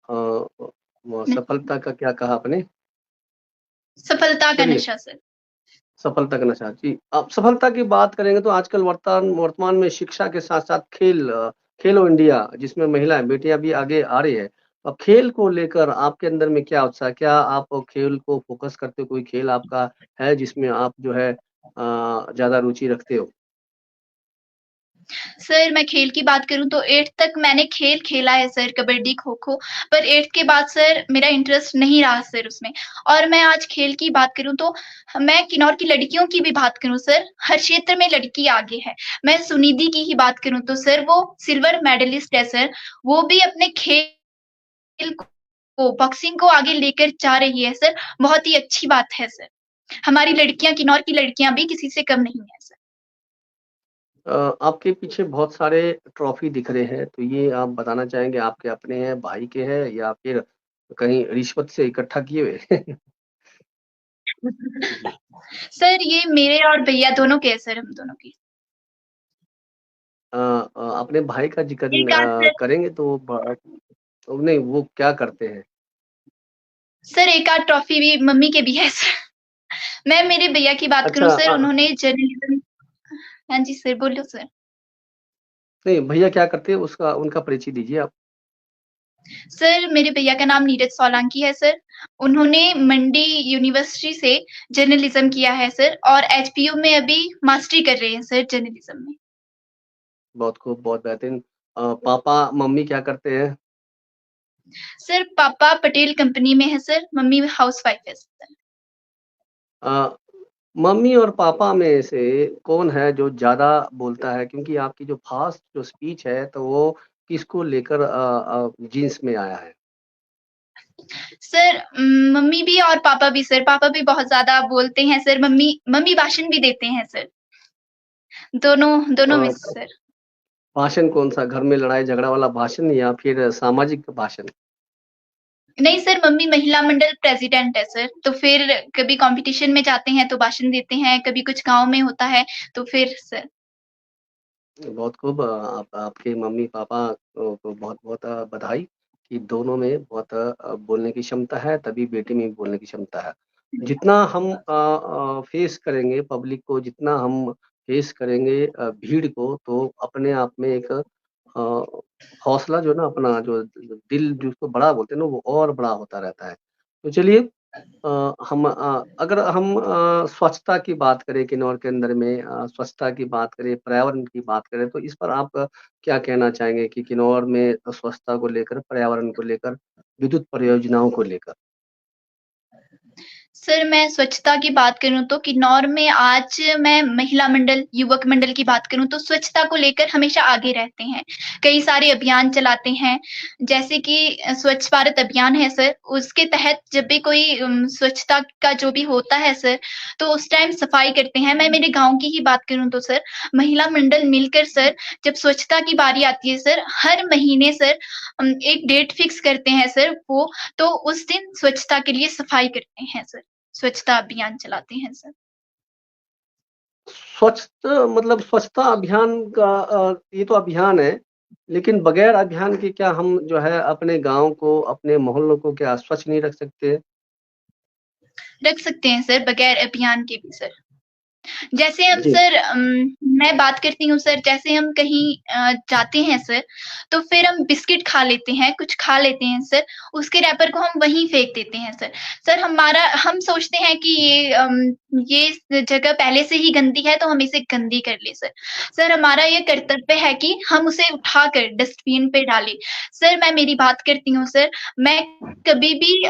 अ, वो न सफलता का क्या कहा आपने? सफलता का चलिए नशा सर। सफलता का नशा, जी। अब सफलता की बात करेंगे तो आजकल वर्तमान में शिक्षा के साथ-साथ खेलो इंडिया जिसमें महिलाएँ, बेटियाँ भी आगे आ रही है। अब खेल को लेकर आपके अंदर में क्या उत्साह है? क्या आप खेल को फ़ोकस करते हो? कोई खेल आपका है जिसमें आप जो है ज़्यादा रुचि रखते हो? सर मैं खेल की बात करूँ तो 8th तक मैंने खेल खेला है सर, कबड्डी, खो-खो, पर 8th के बाद सर मेरा इंटरेस्ट नहीं रहा सर उसमें। और मैं आज खेल की बात करूँ तो मैं किन्नौर की लड़कियों की भी बात करूँ सर, हर क्षेत्र में लड़की आगे है। मैं सुनिधि की ही बात करूँ तो सर वो सिल्वर मेडलिस्ट है सर, वो भी अपने खेल को बॉक्सिंग को आगे लेकर जा रही है सर, बहुत ही अच्छी बात है सर। हमारी लड़कियाँ, किन्नौर की लड़कियाँ भी किसी से कम नहीं है सर। आपके पीछे बहुत सारे ट्रॉफी दिख रहे हैं, तो ये आप बताना चाहेंगे आपके अपने हैं, भाई के हैं या फिर कहीं रिश्वत से इकट्ठा किए हुए? जी। सर ये मेरे और भैया दोनों के है सर, हम दोनों के। अपने भाई का ज़िक्र एक आध सर करेंगे तो नहीं, वो क्या करते हैं? सर एक आध ट्रॉफी भी मम्मी के भी है सर। मैं मेरे भैया की बात करूँ अच्छा सर, उन्होंने जर्नलिज्म। हाँ जी सर, बोलो सर। नहीं भैया क्या करते हैं उसका उनका परिचय दीजिए आप। सर मेरे भैया का नाम नीरज सोलंकी है सर। उन्होंने मंडी यूनिवर्सिटी से जर्नलिज्म किया है सर और एचपीयू में अभी मास्टरी कर रहे हैं सर जर्नलिज्म में। बहुत खूब, बहुत बेहतरीन। पापा-मम्मी क्या करते हैं? सर पापा पटेल कंपनी में है सर, मम्मी हाउसवाइफ है सर। अ, मम्मी और पापा में से कौन है जो ज़्यादा बोलता है? क्योंकि आपकी जो फ़ास्ट जो स्पीच है तो वो किसको लेकर जीन्स में आया है? सर मम्मी भी और पापा भी सर, पापा भी बहुत ज़्यादा बोलते हैं सर, मम्मी मम्मी भाषण भी देते हैं सर। दोनों दोनों में अ, सर। भाषण कौन-सा? घर में लड़ाई-झगड़ा वाला भाषण या फिर सामाजिक भाषण? नहीं सर, मम्मी महिला मंडल प्रेज़िडेंट है सर, तो फिर कभी कॉम्पिटिशन में जाते हैं तो भाषण देते हैं, कभी कुछ गाँव में होता है तो फिर सर। बहुत खूब। आप आपके मम्मी-पापा को बहुत-बहुत बधाई कि दोनों में बहुत बोलने की क्षमता है, तभी बेटे में भी बोलने की क्षमता है। जितना हम फेस करेंगे पब्लिक को, जितना हम फेस करेंगे भीड़ को, तो अपने आप में एक हौसला जो है ना अपना जो दिल जिसको बड़ा बोलते हैं ना, वो और बड़ा होता रहता है। तो चलिए अगर हम स्वच्छता की बात करें किन्नौर के अंदर में स्वच्छता की बात करें, पर्यावरण की बात करें, तो इस पर आप क्या कहना चाहेंगे कि किन्नौर में स्वच्छता को लेकर, पर्यावरण को लेकर, विद्युत परियोजनाओं को लेकर? सर मैं स्वच्छता की बात करूँ तो किन्नौर में आज मैं महिला मंडल, युवक मंडल की बात करूँ तो स्वच्छता को लेकर हमेशा आगे रहते हैं। कई सारे अभियान चलाते हैं, जैसे कि स्वच्छ भारत अभियान है सर, उसके तहत जब भी कोई स्वच्छता का जो भी होता है सर, तो उस टाइम सफाई करते हैं। मैं मेरे गाँव की ही बात करूँ तो सर, महिला मंडल मिलकर सर जब स्वच्छता की बारी आती है सर, हर महीने सर एक डेट फिक्स करते हैं सर वो, तो उस दिन स्वच्छता के लिए सफाई करते हैं सर। स्वच्छता अभियान चलाते हैं सर। मतलब स्वच्छता अभियान का ये तो अभियान है, लेकिन बगैर अभियान के क्या हम जो है अपने गाँव को, अपने मोहल्लों को क्या स्वच्छ नहीं रख सकते? रख सकते हैं सर बगैर अभियान के भी सर। जैसे हम जी। सर मैं बात करती हूँ सर, जैसे हम कहीं जाते हैं सर, तो फिर हम बिस्किट खा लेते हैं, कुछ खा लेते हैं सर, उसके रैपर को हम वहीं फेंक देते हैं सर। सर हम सोचते हैं कि ये जगह पहले से ही गंदी है तो हम इसे गंदी कर लें सर। सर हमारा ये कर्तव्य है कि हम उसे उठाकर डस्टबिन पे डालें। सर मैं मेरी बात करती हूँ सर, मैं कभी भी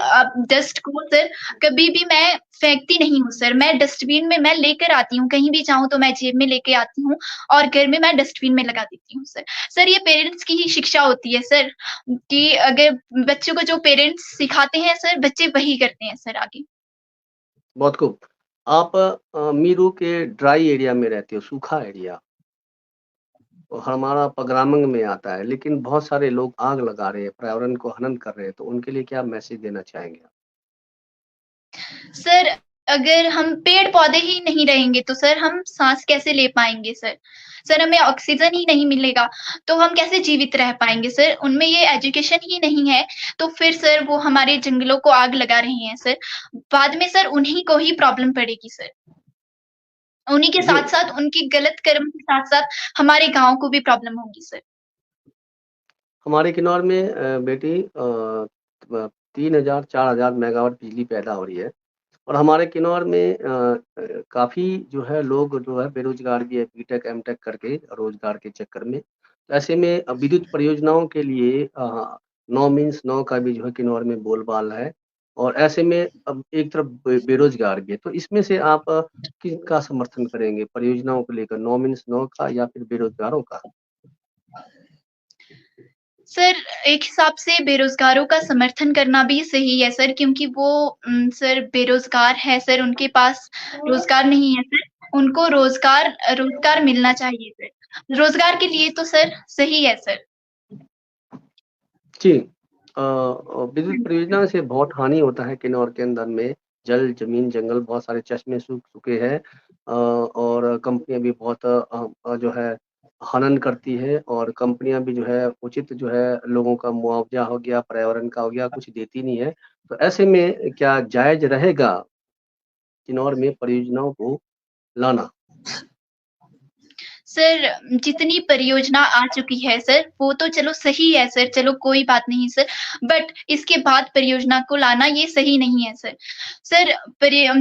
डस्ट को सर कभी भी मैं फेंकती नहीं हूँ सर, मैं डस्टबिन में मैं लेकर आती हूँ, कहीं भी जाऊँ तो मैं जेब में लेके आती हूँ और घर में मैं डस्टबिन में लगा देती हूँ सर। सर ये पेरेंट्स की ही शिक्षा होती है सर, कि अगर बच्चों को जो पेरेंट्स सिखाते हैं सर, बच्चे वही करते हैं सर आगे। बहुत खूब। आप मीरू के ड्राई एरिया में रहते हो, सूखा एरिया। तो हमारा पगरामंग में आता है, लेकिन बहुत सारे लोग आग लगा रहे हैं, पर्यावरण को हनन कर रहे हैं, तो उनके लिए क्या मैसेज देना चाहेंगे आप? सर अगर हम पेड़-पौधे ही नहीं रहेंगे तो सर हम साँस कैसे ले पाएँगे सर? सर हमें ऑक्सीजन ही नहीं मिलेगा, तो हम कैसे जीवित रह पाएँगे सर? उनमें ये एजुकेशन ही नहीं है, तो फिर सर वो हमारे जंगलों को आग लगा रहे हैं सर। बाद में सर उन्हीं को ही प्रॉब्लम पड़ेगी सर। उन्हीं के जी। साथ-साथ उनके गलत कर्म के साथ-साथ हमारे गाँव को भी प्रॉब्लम होगी सर। हमारे किन्नौर में बेटी 3000 4000 मेगावाट बिजली पैदा हो रही है। और हमारे किन्नौर में काफ़ी जो है लोग जो है बेरोज़गार भी है, बीटेक, एमटेक करके रोज़गार के चक्कर में। तो ऐसे में विद्युत परियोजनाओं के लिए नो मीन्स नो का भी जो है किन्नौर में बोलबाला है। और ऐसे में अब एक तरफ बेरोज़गार भी है, तो इसमें से आप किसका समर्थन करेंगे परियोजनाओं को लेकर, नो मीन्स नो का या फिर बेरोज़गारों का? सर, एक हिसाब से बेरोज़गारों का समर्थन करना भी सही है सर, क्योंकि वो सर बेरोज़गार है सर, उनके पास रोज़गार नहीं है सर, उनको रोज़गार मिलना चाहिए सर। रोज़गार के लिए तो सर सही है सर। जी। विद्युत परियोजना से बहुत हानि होता है किन्नौर के अंदर में, जल, ज़मीन, जंगल बहुत सारे चश्मे सूख चुके हैं। और कंपनियाँ भी बहुत जो है हनन करती है और कंपनियाँ भी जो है उचित जो है लोगों का मुआवज़ा हो गया, पर्यावरण का हो गया, कुछ देती नहीं है। तो ऐसे में क्या जायज़ रहेगा किन्नौर में परियोजनाओं को लाना? सर, जितनी परियोजना आ चुकी है सर, वो तो चलो सही है सर, चलो कोई बात नहीं सर, बट इसके बाद परियोजना को लाना ये सही नहीं है सर। सर,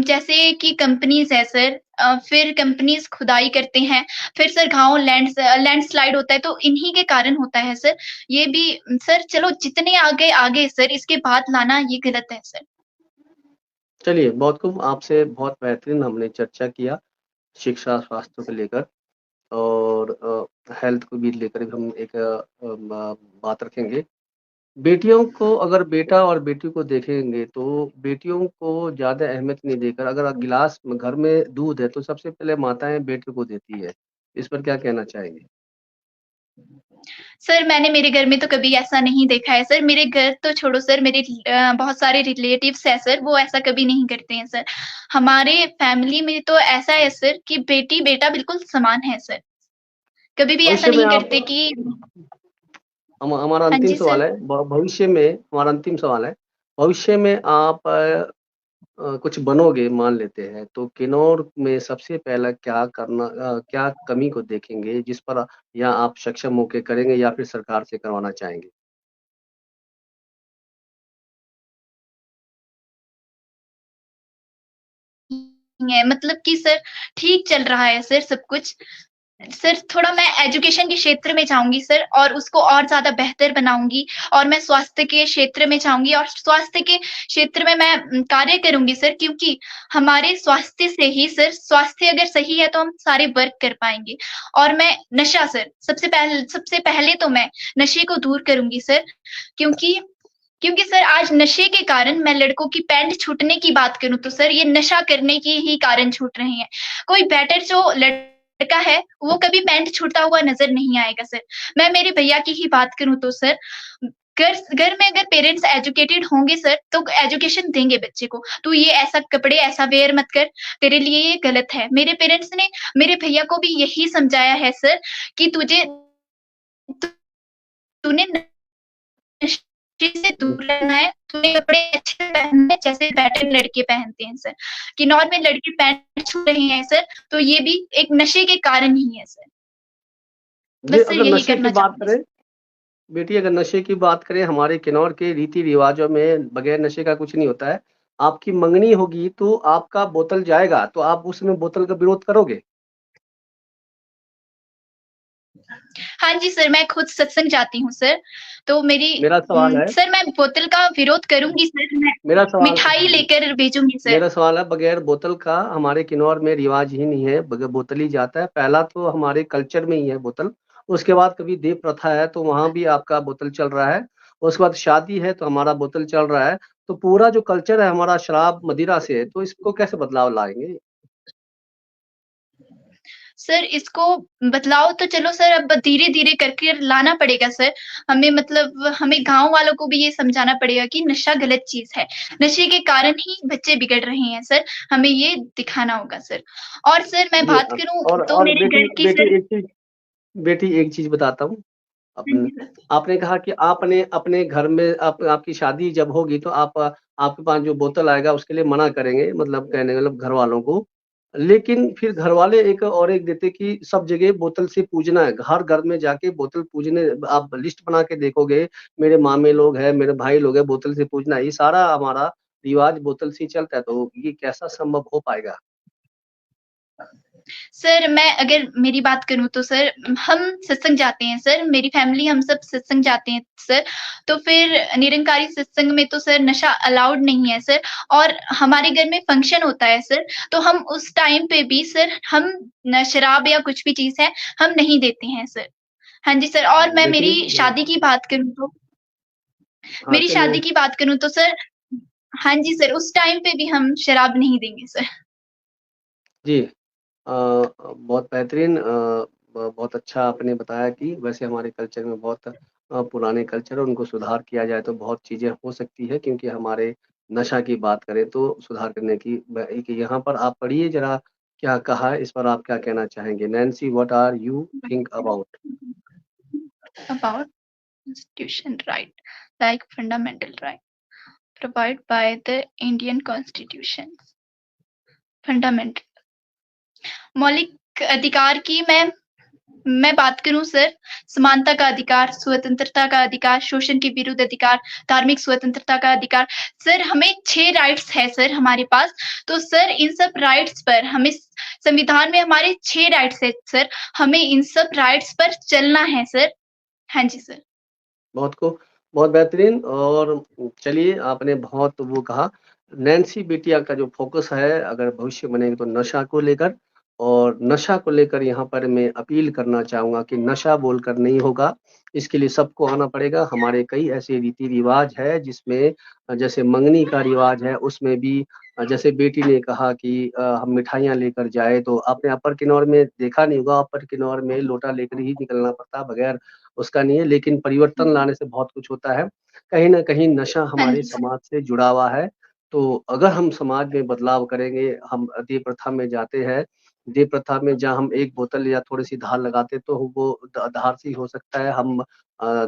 जैसे कि कंपनीज़ है सर, फिर कंपनीज़ खुदाई करते हैं, फिर सर गाँव लैंडस्लाइड होता है, तो इन्हीं के कारण होता है सर। ये भी सर चलो जितने आगे, आगे सर, इसके बाद लाना ये गलत है सर। चलिए, बहुत खूब आपसे बहुत बेहतरीन हमने चर्चा किया, शिक्षा, स्वास्थ्य को लेकर। और हेल्थ को भी लेकर भी हम एक बात रखेंगे। बेटियों को अगर बेटा और बेटी को देखेंगे तो बेटियों को ज़्यादा अहमियत नहीं देकर अगर गिलास घर में दूध है तो सबसे पहले माताएँ बेटे को देती है। इस पर क्या कहना चाहेंगे? सर, मैंने मेरे घर में तो कभी ऐसा नहीं देखा है सर। मेरे घर तो छोड़ो सर, मेरे बहुत सारे रिलेटिव्स हैं सर, वो ऐसा कभी नहीं करते हैं सर। हमारे फैमिली में तो ऐसा है सर कि बेटी-बेटा बिल्कुल समान है सर। कभी भी ऐसा भविष्य में नहीं आप करते कि हमारा हाँ अंतिम जी सवाल सर। है। भविष्य में हमारा अंतिम सवाल है। भविष्य में आप कुछ बनोगे मान लेते हैं, तो किन्नौर में सबसे पहला क्या कमी को देखेंगे जिस पर या आप सक्षम होके करेंगे या फिर सरकार से करवाना चाहेंगे? मतलब कि सर ठीक चल रहा है सर सब कुछ। सर थोड़ा मैं एजुकेशन के क्षेत्र में जाऊँगी सर और उसको और ज़्यादा बेहतर बनाऊँगी और मैं स्वास्थ्य के क्षेत्र में जाऊँगी और स्वास्थ्य के क्षेत्र में मैं कार्य करूँगी सर, क्योंकि हमारे स्वास्थ्य से ही सर स्वास्थ्य अगर सही है तो हम सारे वर्क कर पाएँगे। और मैं नशा सर सबसे पहले तो मैं नशे को दूर करूँगी सर, क्योंकि क्योंकि सर आज नशे के कारण मैं लड़कों की पैंट छूटने की बात करूँ तो सर ये नशा करने के ही कारण छूट रहे हैं। कोई बेटर जो लड़का है, वो कभी पैंट छूटता हुआ नज़र नहीं आएगा सर। मैं मेरे भैया की ही बात करूँ तो सर, घर में अगर पेरेंट्स एजुकेटेड होंगे सर, तो एजुकेशन देंगे बच्चे को। तू ये ऐसा कपड़े ऐसा वियर मत कर, तेरे लिए ये गलत है। मेरे पेरेंट्स ने मेरे भैया को भी यही समझाया है सर कि तूने नशे से दूर रहना है, तूने कपड़े अच्छे पहनने हैं जैसे बेटर लड़के पहनते हैं सर। किन्नौर में लड़के पैंट छू रहे हैं सर, तो ये भी एक नशे के कारण ही है सर। जी, बस सर अगर यही नशे की करना बात चाहूँगी करें सर। बेटी अगर नशे की बात करें हमारे किन्नौर के रीति-रिवाज़ों में बगैर नशे का कुछ नहीं होता है। आपकी मंगनी होगी तो आपका बोतल जाएगा, तो आप उसमें बोतल का विरोध करोगे? हाँ जी सर, मैं खुद सत्संग जाती हूँ सर, तो मेरा सवाल है सर मैं बोतल का विरोध करूँगी सर, मैं मेरा सवाल मिठाई लेकर भेजूँगी सर। मेरा सवाल है बगैर बोतल का हमारे किन्नौर में रिवाज ही नहीं है, बगैर बोतल ही जाता है। पहला तो हमारे कल्चर में ही है बोतल, उसके बाद कभी देव प्रथा है तो वहाँ भी आपका बोतल चल रहा है, उसके बाद शादी है तो हमारा बोतल चल रहा है। तो पूरा जो कल्चर है हमारा शराब, मदिरा से है, तो इसको कैसे बदलाव लाएँगे? सर इसको बदलाव तो चलो सर अब धीरे-धीरे करके लाना पड़ेगा सर। हमें मतलब हमें गाँव वालों को भी ये समझाना पड़ेगा कि नशा गलत चीज़ है। नशे के कारण ही बच्चे बिगड़ रहे हैं सर, हमें ये दिखाना होगा सर। और सर मैं जी बात करूँ तो और मेरे घर की सर बेटी एक चीज़ बताता हूँ। हाँ अपन जी सर। आपने कहा कि आपने अपने घर में आपकी शादी जब होगी तो आप आपके पास जो बोतल आएगा उसके लिए मना करेंगे मतलब कहने का मतलब घरवालों को। लेकिन फिर घरवाले एक देते कि सब जगह बोतल से पूजना है। हर घर में जाके बोतल पूजने आप लिस्ट बना के देखोगे, मेरे मामे लोग हैं, मेरे भाई लोग हैं, बोतल से पूजना है। ये सारा हमारा रिवाज बोतल से ही चलता है, तो ये कैसा संभव हो पाएगा? सर मैं अगर मेरी बात करूँ तो सर हम सत्संग जाते हैं सर, मेरी फैमिली हम सब सत्संग जाते हैं सर। तो फिर निरंकारी सत्संग में तो सर नशा अलाउड नहीं है सर, और हमारे घर में फंक्शन होता है सर, तो हम उस टाइम पे भी सर हम न शराब या कुछ भी चीज़ है, हम नहीं देते हैं सर। हाँ जी सर, और मैं बेटी मेरी शादी की बात करूँ तो हाँ, मेरी चलिए। शादी की बात करूँ तो सर हाँ जी सर, उस टाइम पे भी हम शराब नहीं देंगे सर। जी। बहुत बेहतरीन बहुत अच्छा आपने बताया कि वैसे हमारे कल्चर में बहुत पुराने कल्चर है, उनको सुधार किया जाए तो बहुत चीज़ें हो सकती है, क्योंकि हमारे नशा की बात करें तो सुधार करने की एक यहाँ पर आप पढ़िए ज़रा क्या कहा है, इस पर आप क्या कहना चाहेंगे? Nancy, what are you think about? About constitution right, like fundamental right provided by the Indian Constitution. Fundamental मौलिक अधिकार की मैं बात करूं सर, समानता का अधिकार, स्वतंत्रता का अधिकार, शोषण के विरुद्ध अधिकार, धार्मिक स्वतंत्रता का अधिकार। सर हमें 6 राइट्स है सर हमारे पास, तो सर इन सब राइट्स पर हमें संविधान में हमारे 6 राइट्स है सर, हमें इन सब राइट्स पर चलना है सर। हाँ जी सर। बहुत बेहतरीन। और चलिए आपने बहुत वो कहा, नैन्सी बिटिया का जो फ़ोकस है अगर भविष्य बनेगा तो नशा को लेकर, और नशा को लेकर यहाँ पर मैं अपील करना चाहूँगा कि नशा बोलकर नहीं होगा, इसके लिए सबको आना पड़ेगा। हमारे कई ऐसे रीति-रिवाज है जिसमें जैसे मंगनी का रिवाज है, उसमें भी जैसे बेटी ने कहा कि हम मिठाइयाँ लेकर जाएँ, तो आपने अपर किन्नौर में देखा नहीं होगा, अपर किन्नौर में लोटा लेकर ही निकलना पड़ता है, बगैर उसका नहीं है, लेकिन परिवर्तन लाने से बहुत कुछ होता है। कहीं न कहीं नशा हाँ हमारे जी सर। समाज से जुड़ा हुआ है, तो अगर हम समाज में बदलाव करेंगे, हम देह प्रथा में जाते हैं, देह प्रथा में जहाँ हम 1 बोतल या थोड़ी-सी धार लगाते तो वो धार से ही हो सकता है हम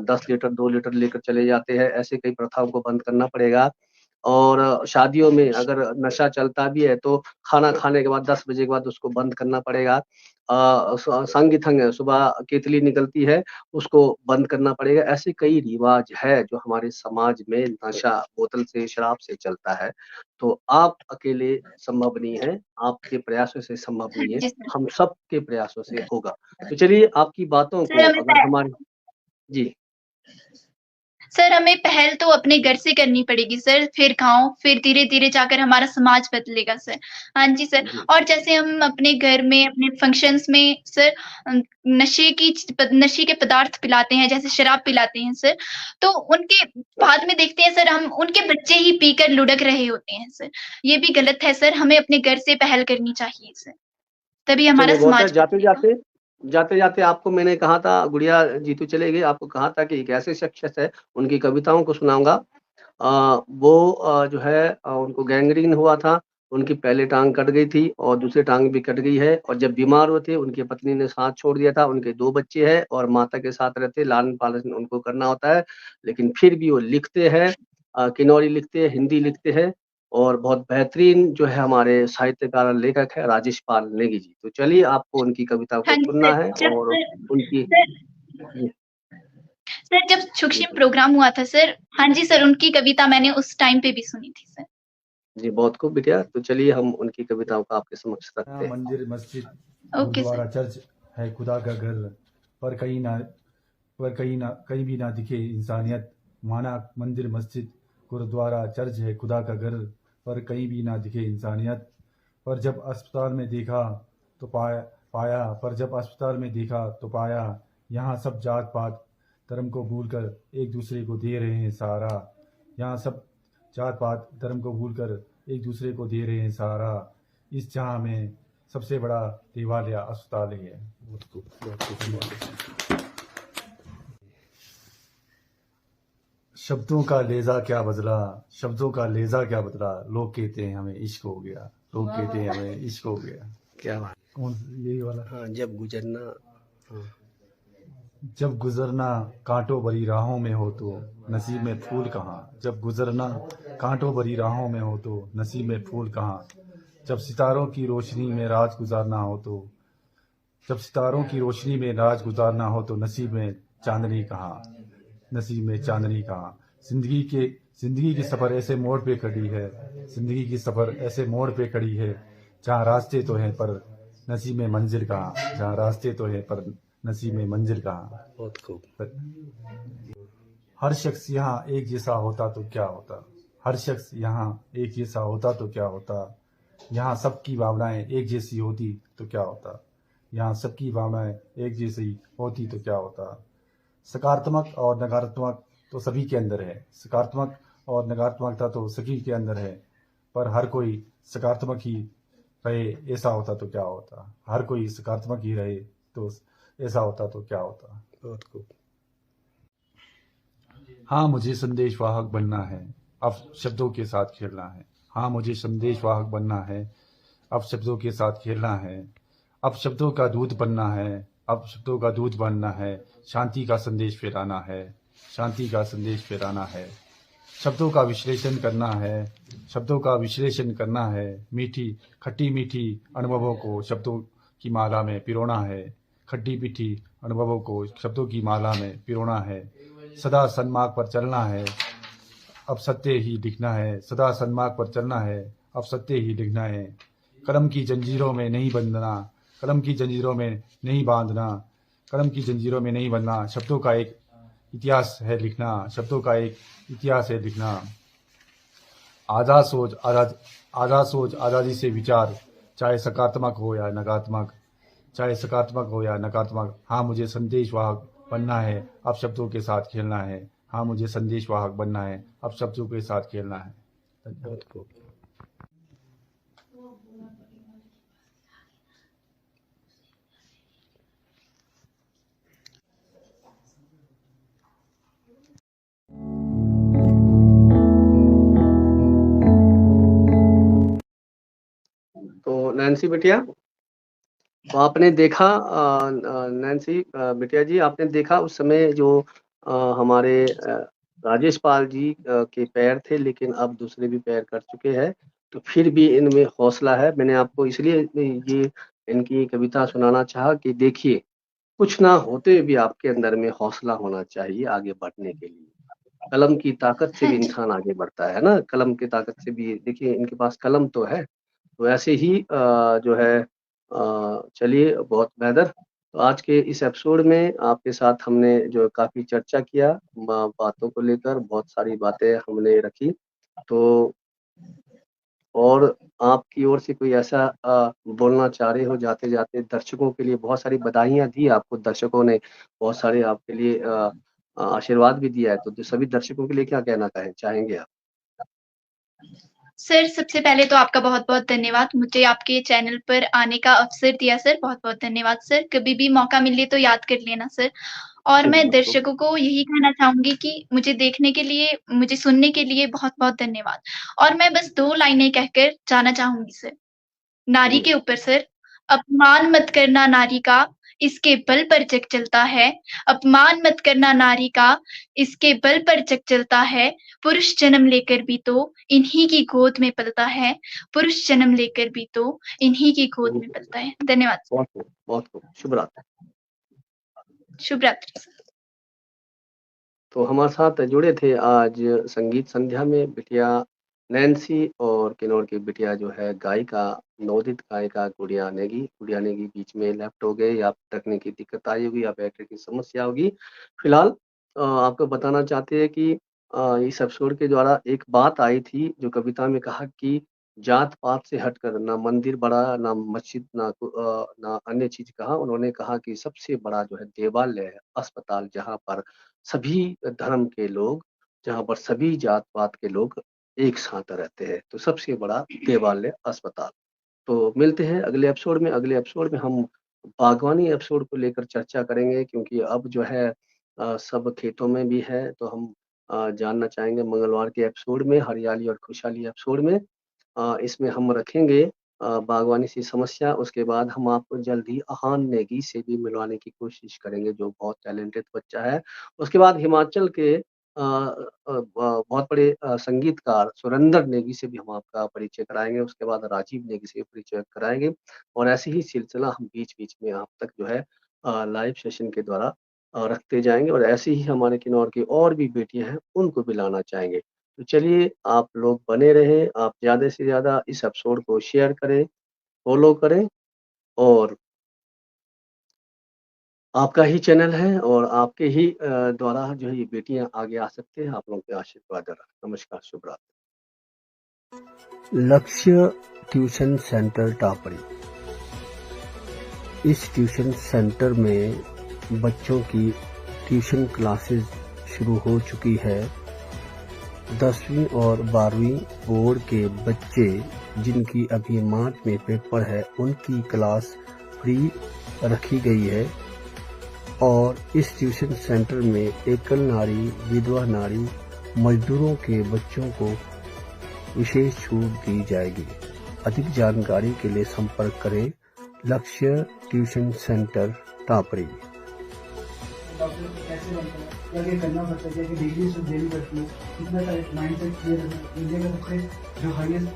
10 लीटर, 2 लीटर लेकर चले जाते हैं, ऐसे कई प्रथाओं को बंद करना पड़ेगा। और शादियों में अगर नशा चलता भी है तो खाना खाने के बाद 10 बजे के बाद उसको बंद करना पड़ेगा। संगीथंग सुबह केतली निकलती है, उसको बंद करना पड़ेगा। ऐसे कई रिवाज है जो हमारे समाज में नशा बोतल से, शराब से चलता है। तो आप अकेले संभव नहीं है, आपके प्रयासों से संभव हाँ नहीं है, जी सर। हम सबके प्रयासों से होगा। तो चलिए आपकी बातों सर को हमें अगर हमारी जी। सर हमें पहल तो अपने घर से करनी पड़ेगी सर, फिर गाँव, फिर धीरे-धीरे जाकर हमारा समाज बदलेगा सर। हाँ जी सर, जी। और जैसे हम अपने घर में, अपने फंक्शंस में सर नशे के पदार्थ पिलाते हैं, जैसे शराब पिलाते हैं सर, तो उनके बाद में देखते हैं सर हम उनके बच्चे ही पीकर लुढ़क रहे होते हैं सर। ये भी गलत है सर, हमें अपने घर से पहल करनी चाहिए सर, तभी हमारा चलिए बहुत है। समाज बदलेगा। जाते-जाते आपको मैंने कहा था गुड़िया जीतू चले गए, आपको कहा था कि एक ऐसे शख्सियत है, उनकी कविताओं को सुनाऊँगा। वो जो है उनको गैंग्रीन हुआ था, उनकी पहली टाँग कट गई थी और दूसरी टाँग भी कट गई है, और जब बीमार हुए थे उनकी पत्नी ने साथ छोड़ दिया था, उनके 2 बच्चे हैं और माता के साथ रहते, लालन-पालन उनको करना होता है। लेकिन फिर भी वो लिखते हैं, किन्नौरी लिखते हैं, हिंदी लिखते हैं, और बहुत बेहतरीन जो है हमारे साहित्यकार और लेखक है राजेश पाल नेगी जी। तो चलिए आपको उनकी कविता को हाँ जी सर, सुनना है और उनकी जी, सर जब जी, सूक्ष्म प्रोग्राम हुआ था सर, हाँ जी सर, उनकी कविता मैंने उस टाइम पे भी सुनी थी सर। जी बहुत खूब बिटिया। तो चलिए हम उनकी कविताओं को आपके समक्ष रखते हैं। मंदिर, मस्जिद, ओके सर। गुरुद्वारा, चर्च है खुदा का घर, पर कहीं भी ना दिखे इंसानियत। माना मंदिर, मस्जिद, गुरुद्वारा, चर्च है खुदा का घर, पर कहीं भी ना दिखे इंसानियत। पर जब अस्पताल में देखा तो पाया यहाँ सब जात पात धर्म को भूलकर एक दूसरे को दे रहे हैं सहारा। यहाँ सब जात पात धर्म को भूलकर एक दूसरे को दे रहे हैं सहारा। इस जहाँ में सबसे बड़ा देवालय अस्पताल ही है। शब्दों का लेजा क्या बदला, लोग कहते हैं हमें इश्क हो गया, क्या बात। कौन यही वाला? हाँ, जब गुजरना जब गुजरना कांटों भरी राहों में हो तो नसीब में फूल कहाँ। जब गुजरना कांटों भरी राहों में हो तो नसीब में फूल कहाँ। जब सितारों की रोशनी में रात गुजारना हो तो नसीब में चांदनी कहाँ। जिंदगी जिंदगी की सफ़र ऐसे मोड़ पे खड़ी है, जिंदगी की सफ़र ऐसे मोड़ पे खड़ी है, जहाँ रास्ते तो हैं पर नसीब में मंजिल कहाँ, जहाँ रास्ते तो हैं पर नसीब में मंजिल कहाँ। बहुत खूब। हर शख्स यहाँ एक जैसा होता तो क्या होता, हर शख्स यहाँ एक जैसा होता तो क्या होता, यहाँ सबकी भावनाएं एक जैसी होती तो क्या होता, यहाँ सबकी भावनाएं एक जैसी होती तो क्या होता। सकारात्मक और नकारात्मक तो सभी के अंदर है, सकारात्मक और नकारात्मकता तो सभी के अंदर है, पर हर कोई सकारात्मक ही रहे ऐसा होता तो क्या होता, हर कोई सकारात्मक ही रहे तो ऐसा होता तो क्या होता। बहुत खूब। हाँ मुझे संदेशवाहक बनना है, अब शब्दों के साथ खेलना है। हाँ मुझे संदेशवाहक बनना है, अब शब्दों के साथ खेलना है। अब शब्दों का दूध बनना है, अब शब्दों का दूध बनना है। शांति का संदेश फैलाना है, शांति का संदेश फैलाना है। शब्दों का विश्लेषण करना है, शब्दों का विश्लेषण करना है। मीठी खट्टी मीठी अनुभवों को शब्दों की माला में पिरोना है, खट्टी मीठी अनुभवों को शब्दों की माला में पिरोना है। सदा सन्मार्ग पर चलना है, अब सत्य ही लिखना है। सदा सन्मार्ग पर चलना है, अब सत्य ही लिखना है। कलम की जंजीरों में नहीं बंधना, कलम की जंजीरों में नहीं बांधना, कलम की जंजीरों में नहीं बंधना। शब्दों का एक इतिहास है लिखना, शब्दों का एक इतिहास है लिखना। आज़ाद सोच आज़ादी से विचार, चाहे सकारात्मक हो या नकारात्मक, चाहे सकारात्मक हो या नकारात्मक। हाँ मुझे संदेशवाहक बनना है, अब शब्दों के साथ खेलना है। हाँ मुझे संदेशवाहक बनना है, अब शब्दों के साथ खेलना है। बहुत खूब। तो नैन्सी बिटिया, तो आपने देखा नैन्सी बिटिया जी, आपने देखा उस समय जो हमारे राजेश पाल जी के पैर थे, लेकिन अब दूसरे भी पैर कर चुके हैं, तो फिर भी इनमें हौसला है। मैंने आपको इसलिए ये इनकी कविता सुनाना चाहा कि देखिए, कुछ ना होते हुए भी आपके अंदर में हौसला होना चाहिए आगे बढ़ने के लिए। कलम की ताकत से हाँ भी जी। इंसान आगे बढ़ता है ना, कलम की ताकत से भी। देखिए इनके पास कलम तो है, तो ऐसे ही जो है चलिए बहुत बेहतर। तो आज के इस एपिसोड में आपके साथ हमने जो काफ़ी चर्चा किया बातों को लेकर, बहुत सारी बातें हमने रखी। तो और आपकी ओर से कोई ऐसा बोलना चाह रहे हो जाते-जाते दर्शकों के लिए? बहुत सारी बधाइयाँ दी आपको दर्शकों ने, बहुत सारे आपके लिए आशीर्वाद भी दिया है, तो सभी दर्शकों के लिए क्या कहना चाहेंगे आप? सर, सबसे पहले तो आपका बहुत-बहुत धन्यवाद। मुझे आपके चैनल पर आने का अवसर दिया सर, बहुत-बहुत धन्यवाद सर। कभी भी मौका मिले तो याद कर लेना सर। और जी, मैं बिल्कुल। दर्शकों को यही कहना चाहूँगी कि मुझे देखने के लिए, मुझे सुनने के लिए बहुत-बहुत धन्यवाद। और मैं बस 2 लाइनें कहकर जाना चाहूँगी सर। नारी जी, के ऊपर सर, अपमान मत करना नारी का, इसके बल पर जग चलता है। अपमान मत करना नारी का, इसके बल पर जग चलता है। पुरुष जन्म लेकर भी तो इन्हीं की गोद में पलता है। पुरुष जन्म लेकर भी तो इन्हीं की गोद में बिल्कुल। पलता है। धन्यवाद सर। बहुत खूब, बहुत खूब। शुभ रात्रि। शुभ रात्रि सर। तो हमारे साथ जुड़े थे आज संगीत संध्या में बिटिया नैन्सी और किन्नौर की बिटिया जो है गायिका, नवोदित गायिका गुड़िया नेगी। गुड़िया नेगी बीच में लेफ्ट हो गए, या रखने की दिक्कत आई होगी, या बैटरी की समस्या होगी। फिलहाल आपको बताना चाहते हैं कि इस एपिसोड के द्वारा एक बात आई थी जो कविता में कहा कि जात-पात से हटकर ना मंदिर बड़ा, ना मस्जिद, ना अन्य चीज़ कहा। उन्होंने कहा कि सबसे बड़ा जो है देवालय है, अस्पताल, जहाँ पर सभी धर्म के लोग, जहाँ पर सभी जात-पात के लोग एक साथ रहते हैं, तो सबसे बड़ा देवालय अस्पताल। तो मिलते हैं अगले एपिसोड में। अगले एपिसोड में हम बागवानी एपिसोड को लेकर चर्चा करेंगे, क्योंकि अब जो है सब खेतों में भी है, तो हम जानना चाहेंगे मंगलवार के एपिसोड में, हरियाली और खुशहाली एपिसोड में। इसमें हम रखेंगे बागवानी से समस्या। उसके बाद हम आपको जल्द ही अहान नेगी से भी मिलवाने की कोशिश करेंगे, जो बहुत टैलेंटेड बच्चा है। उसके बाद हिमाचल के बहुत बड़े संगीतकार सुरेंद्र नेगी से भी हम आपका परिचय कराएँगे। उसके बाद राजीव नेगी से परिचय कराएँगे, और ऐसे ही सिलसिला हम बीच-बीच में आप तक जो है लाइव सेशन के द्वारा रखते जाएँगे, और ऐसे ही हमारे किन्नौर की और भी बेटियाँ हैं, उनको भी लाना चाहेंगे। तो चलिए आप लोग बने रहें, आप ज़्यादा से ज़्यादा इस एपिसोड को शेयर करें, फॉलो करें और आपका ही चैनल है और आपके ही द्वारा जो है ये बेटियाँ आगे आ सकते हैं। आप लोगों के आशीर्वाद रहा। नमस्कार, शुभ रात्रि। लक्ष्य ट्यूशन सेंटर टापरी। इस ट्यूशन सेंटर में बच्चों की ट्यूशन क्लासेस शुरू हो चुकी है। 10वीं और 12वीं बोर्ड के बच्चे जिनकी अभी मार्च में पेपर है, उनकी क्लास फ्री रखी गई है और इस ट्यूशन सेंटर में एकल नारी, विधवा नारी, मजदूरों के बच्चों को विशेष छूट दी जाएगी। अधिक जानकारी के लिए संपर्क करें लक्ष्य ट्यूशन सेंटर टापरी। कैसे बनता है, क्या क्या करना पड़ता है, क्या क्या डिग्री सब देनी पड़ती है, कितना का माइंडसेट क्लियर है, इंडिया का सबसे जो हाईएस्ट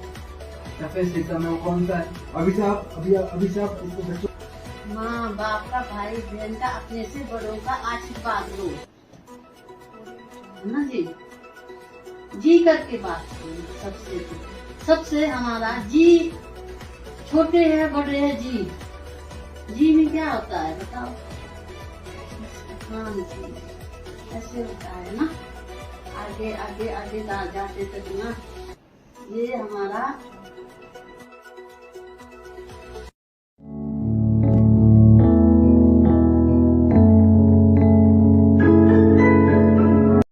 टफेस्ट एग्जाम है वो कौन सा है। अभी से आप इसको बच्चों माँ बाप का, भाई बहन का, अपने से बड़ों का आशीर्वाद लो, है ना जी। जी करके बात करो। सबसे हमारा जी, छोटे है बड़े है, जी में क्या होता है बताओ। हाँ जी, ऐसे होता है ना। आगे आगे आगे जाते तक ना ये हमारा